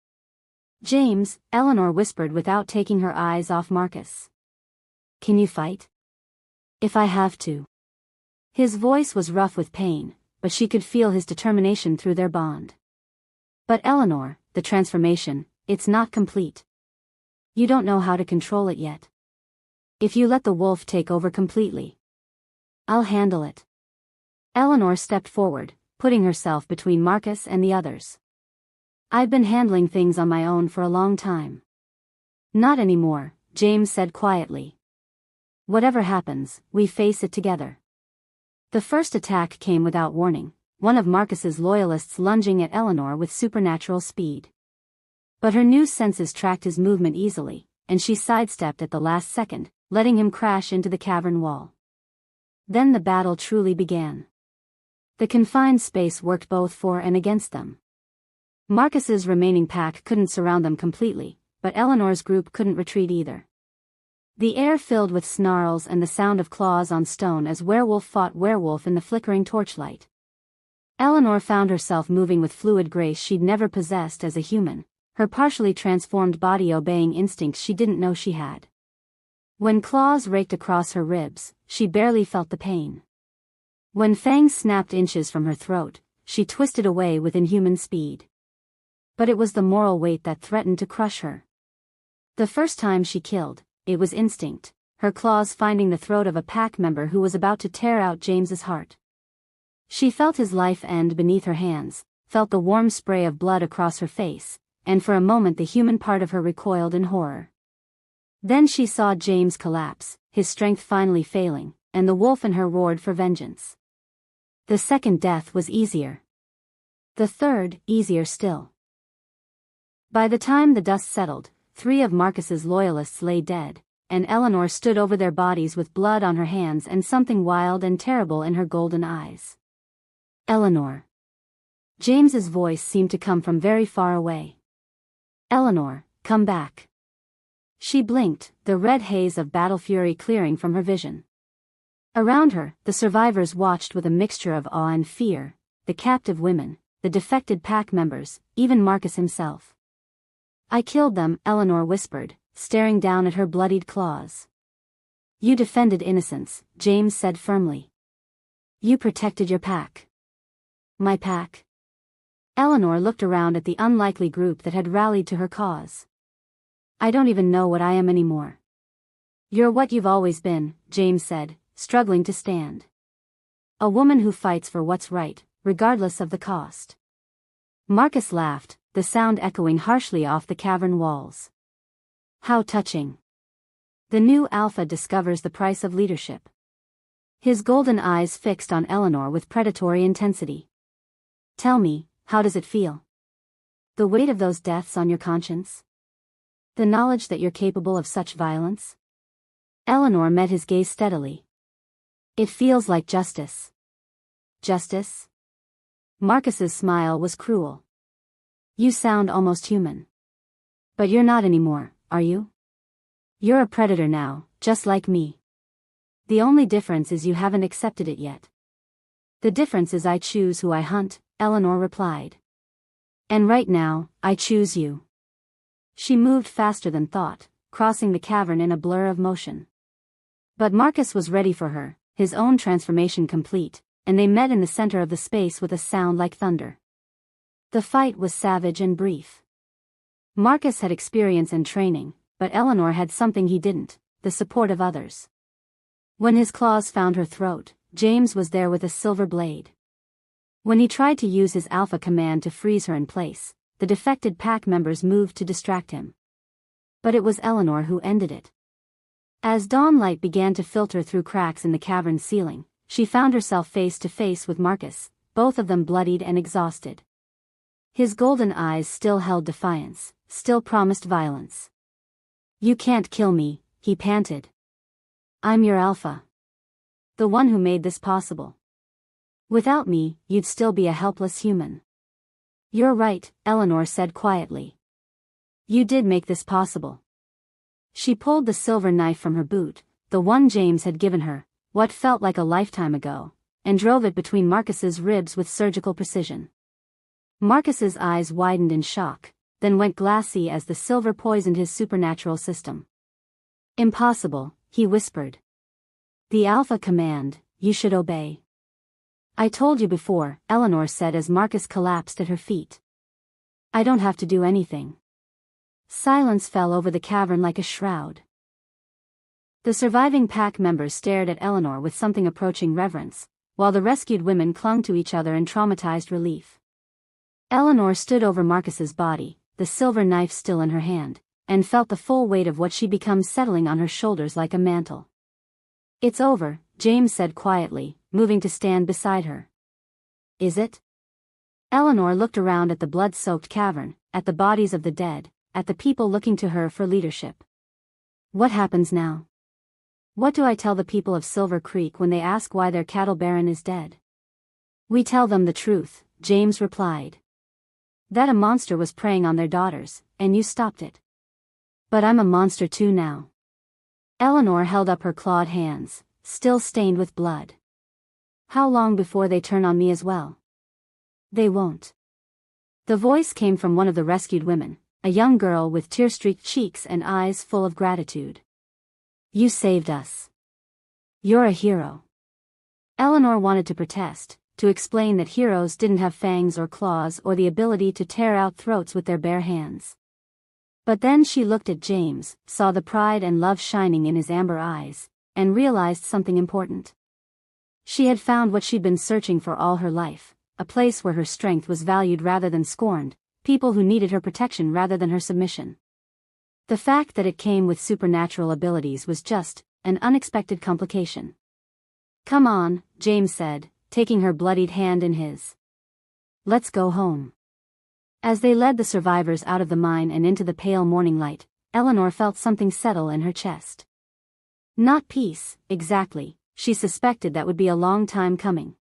"James," Eleanor whispered without taking her eyes off Marcus. "Can you fight?" "If I have to." His voice was rough with pain, but she could feel his determination through their bond. "But Eleanor, the transformation, it's not complete. You don't know how to control it yet. If you let the wolf take over completely, I'll handle it." Eleanor stepped forward, putting herself between Marcus and the others. "I've been handling things on my own for a long time." "Not anymore," James said quietly. "Whatever happens, we face it together." The first attack came without warning, one of Marcus's loyalists lunging at Eleanor with supernatural speed. But her new senses tracked his movement easily, and she sidestepped at the last second, letting him crash into the cavern wall. Then the battle truly began. The confined space worked both for and against them. Marcus's remaining pack couldn't surround them completely, but Eleanor's group couldn't retreat either. The air filled with snarls and the sound of claws on stone as werewolf fought werewolf in the flickering torchlight. Eleanor found herself moving with fluid grace she'd never possessed as a human, her partially transformed body obeying instincts she didn't know she had. When claws raked across her ribs, she barely felt the pain. When fangs snapped inches from her throat, she twisted away with inhuman speed. But it was the moral weight that threatened to crush her. The first time she killed, it was instinct, her claws finding the throat of a pack member who was about to tear out James's heart. She felt his life end beneath her hands, felt the warm spray of blood across her face, and for a moment the human part of her recoiled in horror. Then she saw James collapse, his strength finally failing, and the wolf in her roared for vengeance. The second death was easier. The third, easier still. By the time the dust settled, 3 of Marcus's loyalists lay dead, and Eleanor stood over their bodies with blood on her hands and something wild and terrible in her golden eyes. "Eleanor." James's voice seemed to come from very far away. "Eleanor, come back." She blinked, the red haze of battle fury clearing from her vision. Around her, the survivors watched with a mixture of awe and fear, the captive women, the defected pack members, even Marcus himself. "I killed them," Eleanor whispered, staring down at her bloodied claws. "You defended innocence," James said firmly. "You protected your pack." "My pack?" Eleanor looked around at the unlikely group that had rallied to her cause. "I don't even know what I am anymore." "You're what you've always been," James said, struggling to stand. "A woman who fights for what's right, regardless of the cost." Marcus laughed, the sound echoing harshly off the cavern walls. "How touching. The new alpha discovers the price of leadership." His golden eyes fixed on Eleanor with predatory intensity. "Tell me, how does it feel? The weight of those deaths on your conscience? The knowledge that you're capable of such violence?" Eleanor met his gaze steadily. "It feels like justice." "Justice?" Marcus's smile was cruel. "You sound almost human. But you're not anymore, are you? You're a predator now, just like me. The only difference is you haven't accepted it yet." "The difference is I choose who I hunt," Eleanor replied. "And right now, I choose you." She moved faster than thought, crossing the cavern in a blur of motion. But Marcus was ready for her, his own transformation complete, and they met in the center of the space with a sound like thunder. The fight was savage and brief. Marcus had experience and training, but Eleanor had something he didn't, the support of others. When his claws found her throat, James was there with a silver blade. When he tried to use his alpha command to freeze her in place, the defected pack members moved to distract him. But it was Eleanor who ended it. As dawn light began to filter through cracks in the cavern's ceiling, she found herself face to face with Marcus, both of them bloodied and exhausted. His golden eyes still held defiance, still promised violence. "You can't kill me," he panted. "I'm your alpha. The one who made this possible. Without me, you'd still be a helpless human." "You're right," Eleanor said quietly. "You did make this possible." She pulled the silver knife from her boot, the one James had given her, what felt like a lifetime ago, and drove it between Marcus's ribs with surgical precision. Marcus's eyes widened in shock, then went glassy as the silver poisoned his supernatural system. "Impossible," he whispered. "The Alpha command, you should obey." "I told you before," Eleanor said as Marcus collapsed at her feet. "I don't have to do anything." Silence fell over the cavern like a shroud. The surviving pack members stared at Eleanor with something approaching reverence, while the rescued women clung to each other in traumatized relief. Eleanor stood over Marcus's body, the silver knife still in her hand, and felt the full weight of what she'd become settling on her shoulders like a mantle. "It's over," James said quietly, moving to stand beside her. "Is it?" Eleanor looked around at the blood-soaked cavern, at the bodies of the dead, at the people looking to her for leadership. "What happens now? What do I tell the people of Silver Creek when they ask why their cattle baron is dead?" "We tell them the truth," James replied. "That a monster was preying on their daughters, and you stopped it. But I'm a monster too now." Eleanor held up her clawed hands, still stained with blood. "How long before they turn on me as well?" "They won't." The voice came from one of the rescued women, a young girl with tear-streaked cheeks and eyes full of gratitude. "You saved us. You're a hero." Eleanor wanted to protest, to explain that heroes didn't have fangs or claws or the ability to tear out throats with their bare hands. But then she looked at James, saw the pride and love shining in his amber eyes, and realized something important. She had found what she'd been searching for all her life, a place where her strength was valued rather than scorned, people who needed her protection rather than her submission. The fact that it came with supernatural abilities was just an unexpected complication. "Come on," James said, taking her bloodied hand in his. "Let's go home." As they led the survivors out of the mine and into the pale morning light, Eleanor felt something settle in her chest. Not peace, exactly, she suspected that would be a long time coming.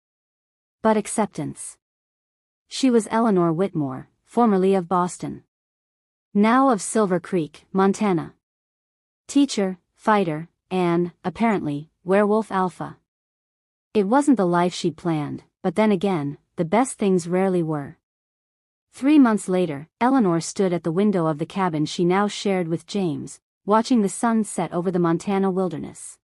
But acceptance. She was Eleanor Whitmore, formerly of Boston. Now of Silver Creek, Montana. Teacher, fighter, and, apparently, werewolf alpha. It wasn't the life she'd planned, but then again, the best things rarely were. 3 months later, Eleanor stood at the window of the cabin she now shared with James, watching the sun set over the Montana wilderness.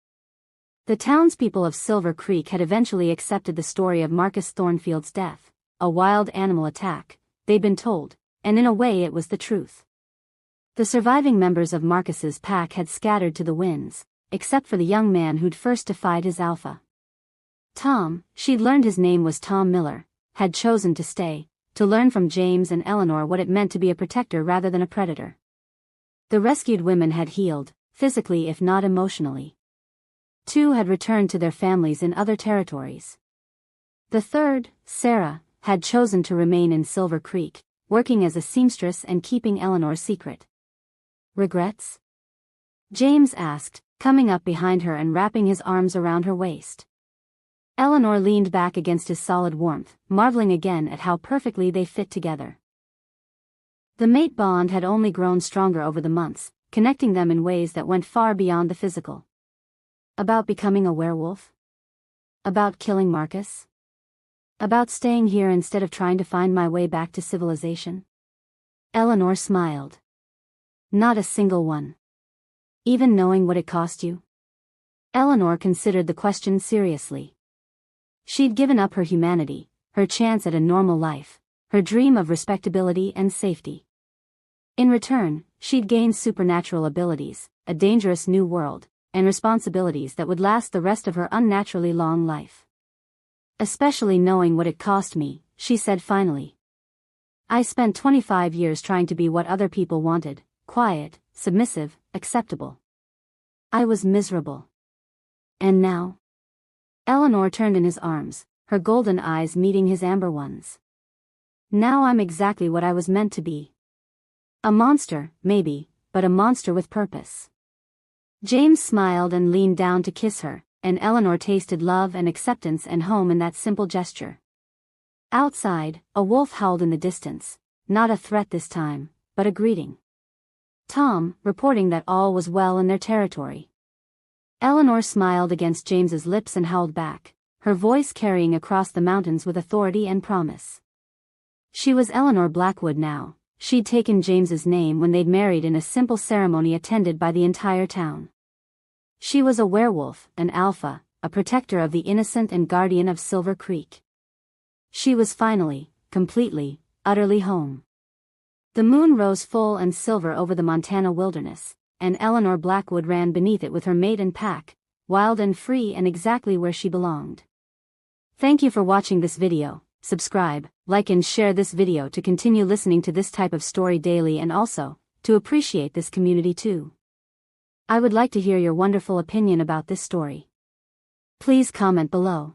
The townspeople of Silver Creek had eventually accepted the story of Marcus Thornfield's death, a wild animal attack, they'd been told, and in a way it was the truth. The surviving members of Marcus's pack had scattered to the winds, except for the young man who'd first defied his alpha. Tom, she'd learned his name was Tom Miller, had chosen to stay, to learn from James and Eleanor what it meant to be a protector rather than a predator. The rescued women had healed, physically if not emotionally. 2 had returned to their families in other territories. The third, Sarah, had chosen to remain in Silver Creek, working as a seamstress and keeping Eleanor's secret. "Regrets?" James asked, coming up behind her and wrapping his arms around her waist. Eleanor leaned back against his solid warmth, marveling again at how perfectly they fit together. The mate bond had only grown stronger over the months, connecting them in ways that went far beyond the physical. About becoming a werewolf? About killing Marcus? About staying here instead of trying to find my way back to civilization? Eleanor smiled. Not a single one. Even knowing what it cost you? Eleanor considered the question seriously. She'd given up her humanity, her chance at a normal life, her dream of respectability and safety. In return, she'd gained supernatural abilities, a dangerous new world, and responsibilities that would last the rest of her unnaturally long life. "Especially knowing what it cost me," she said finally. "I spent 25 years trying to be what other people wanted, quiet, submissive, acceptable. I was miserable. And now?" Eleanor turned in his arms, her golden eyes meeting his amber ones. "Now I'm exactly what I was meant to be. A monster, maybe, but a monster with purpose." James smiled and leaned down to kiss her, and Eleanor tasted love and acceptance and home in that simple gesture. Outside, a wolf howled in the distance, not a threat this time, but a greeting. Tom, reporting that all was well in their territory. Eleanor smiled against James's lips and howled back, her voice carrying across the mountains with authority and promise. She was Eleanor Blackwood now. She'd taken James's name when they'd married in a simple ceremony attended by the entire town. She was a werewolf, an alpha, a protector of the innocent and guardian of Silver Creek. She was finally, completely, utterly home. The moon rose full and silver over the Montana wilderness, and Eleanor Blackwood ran beneath it with her mate and pack, wild and free and exactly where she belonged. Thank you for watching this video. Subscribe, like and share this video to continue listening to this type of story daily and also, to appreciate this community too. I would like to hear your wonderful opinion about this story. Please comment below.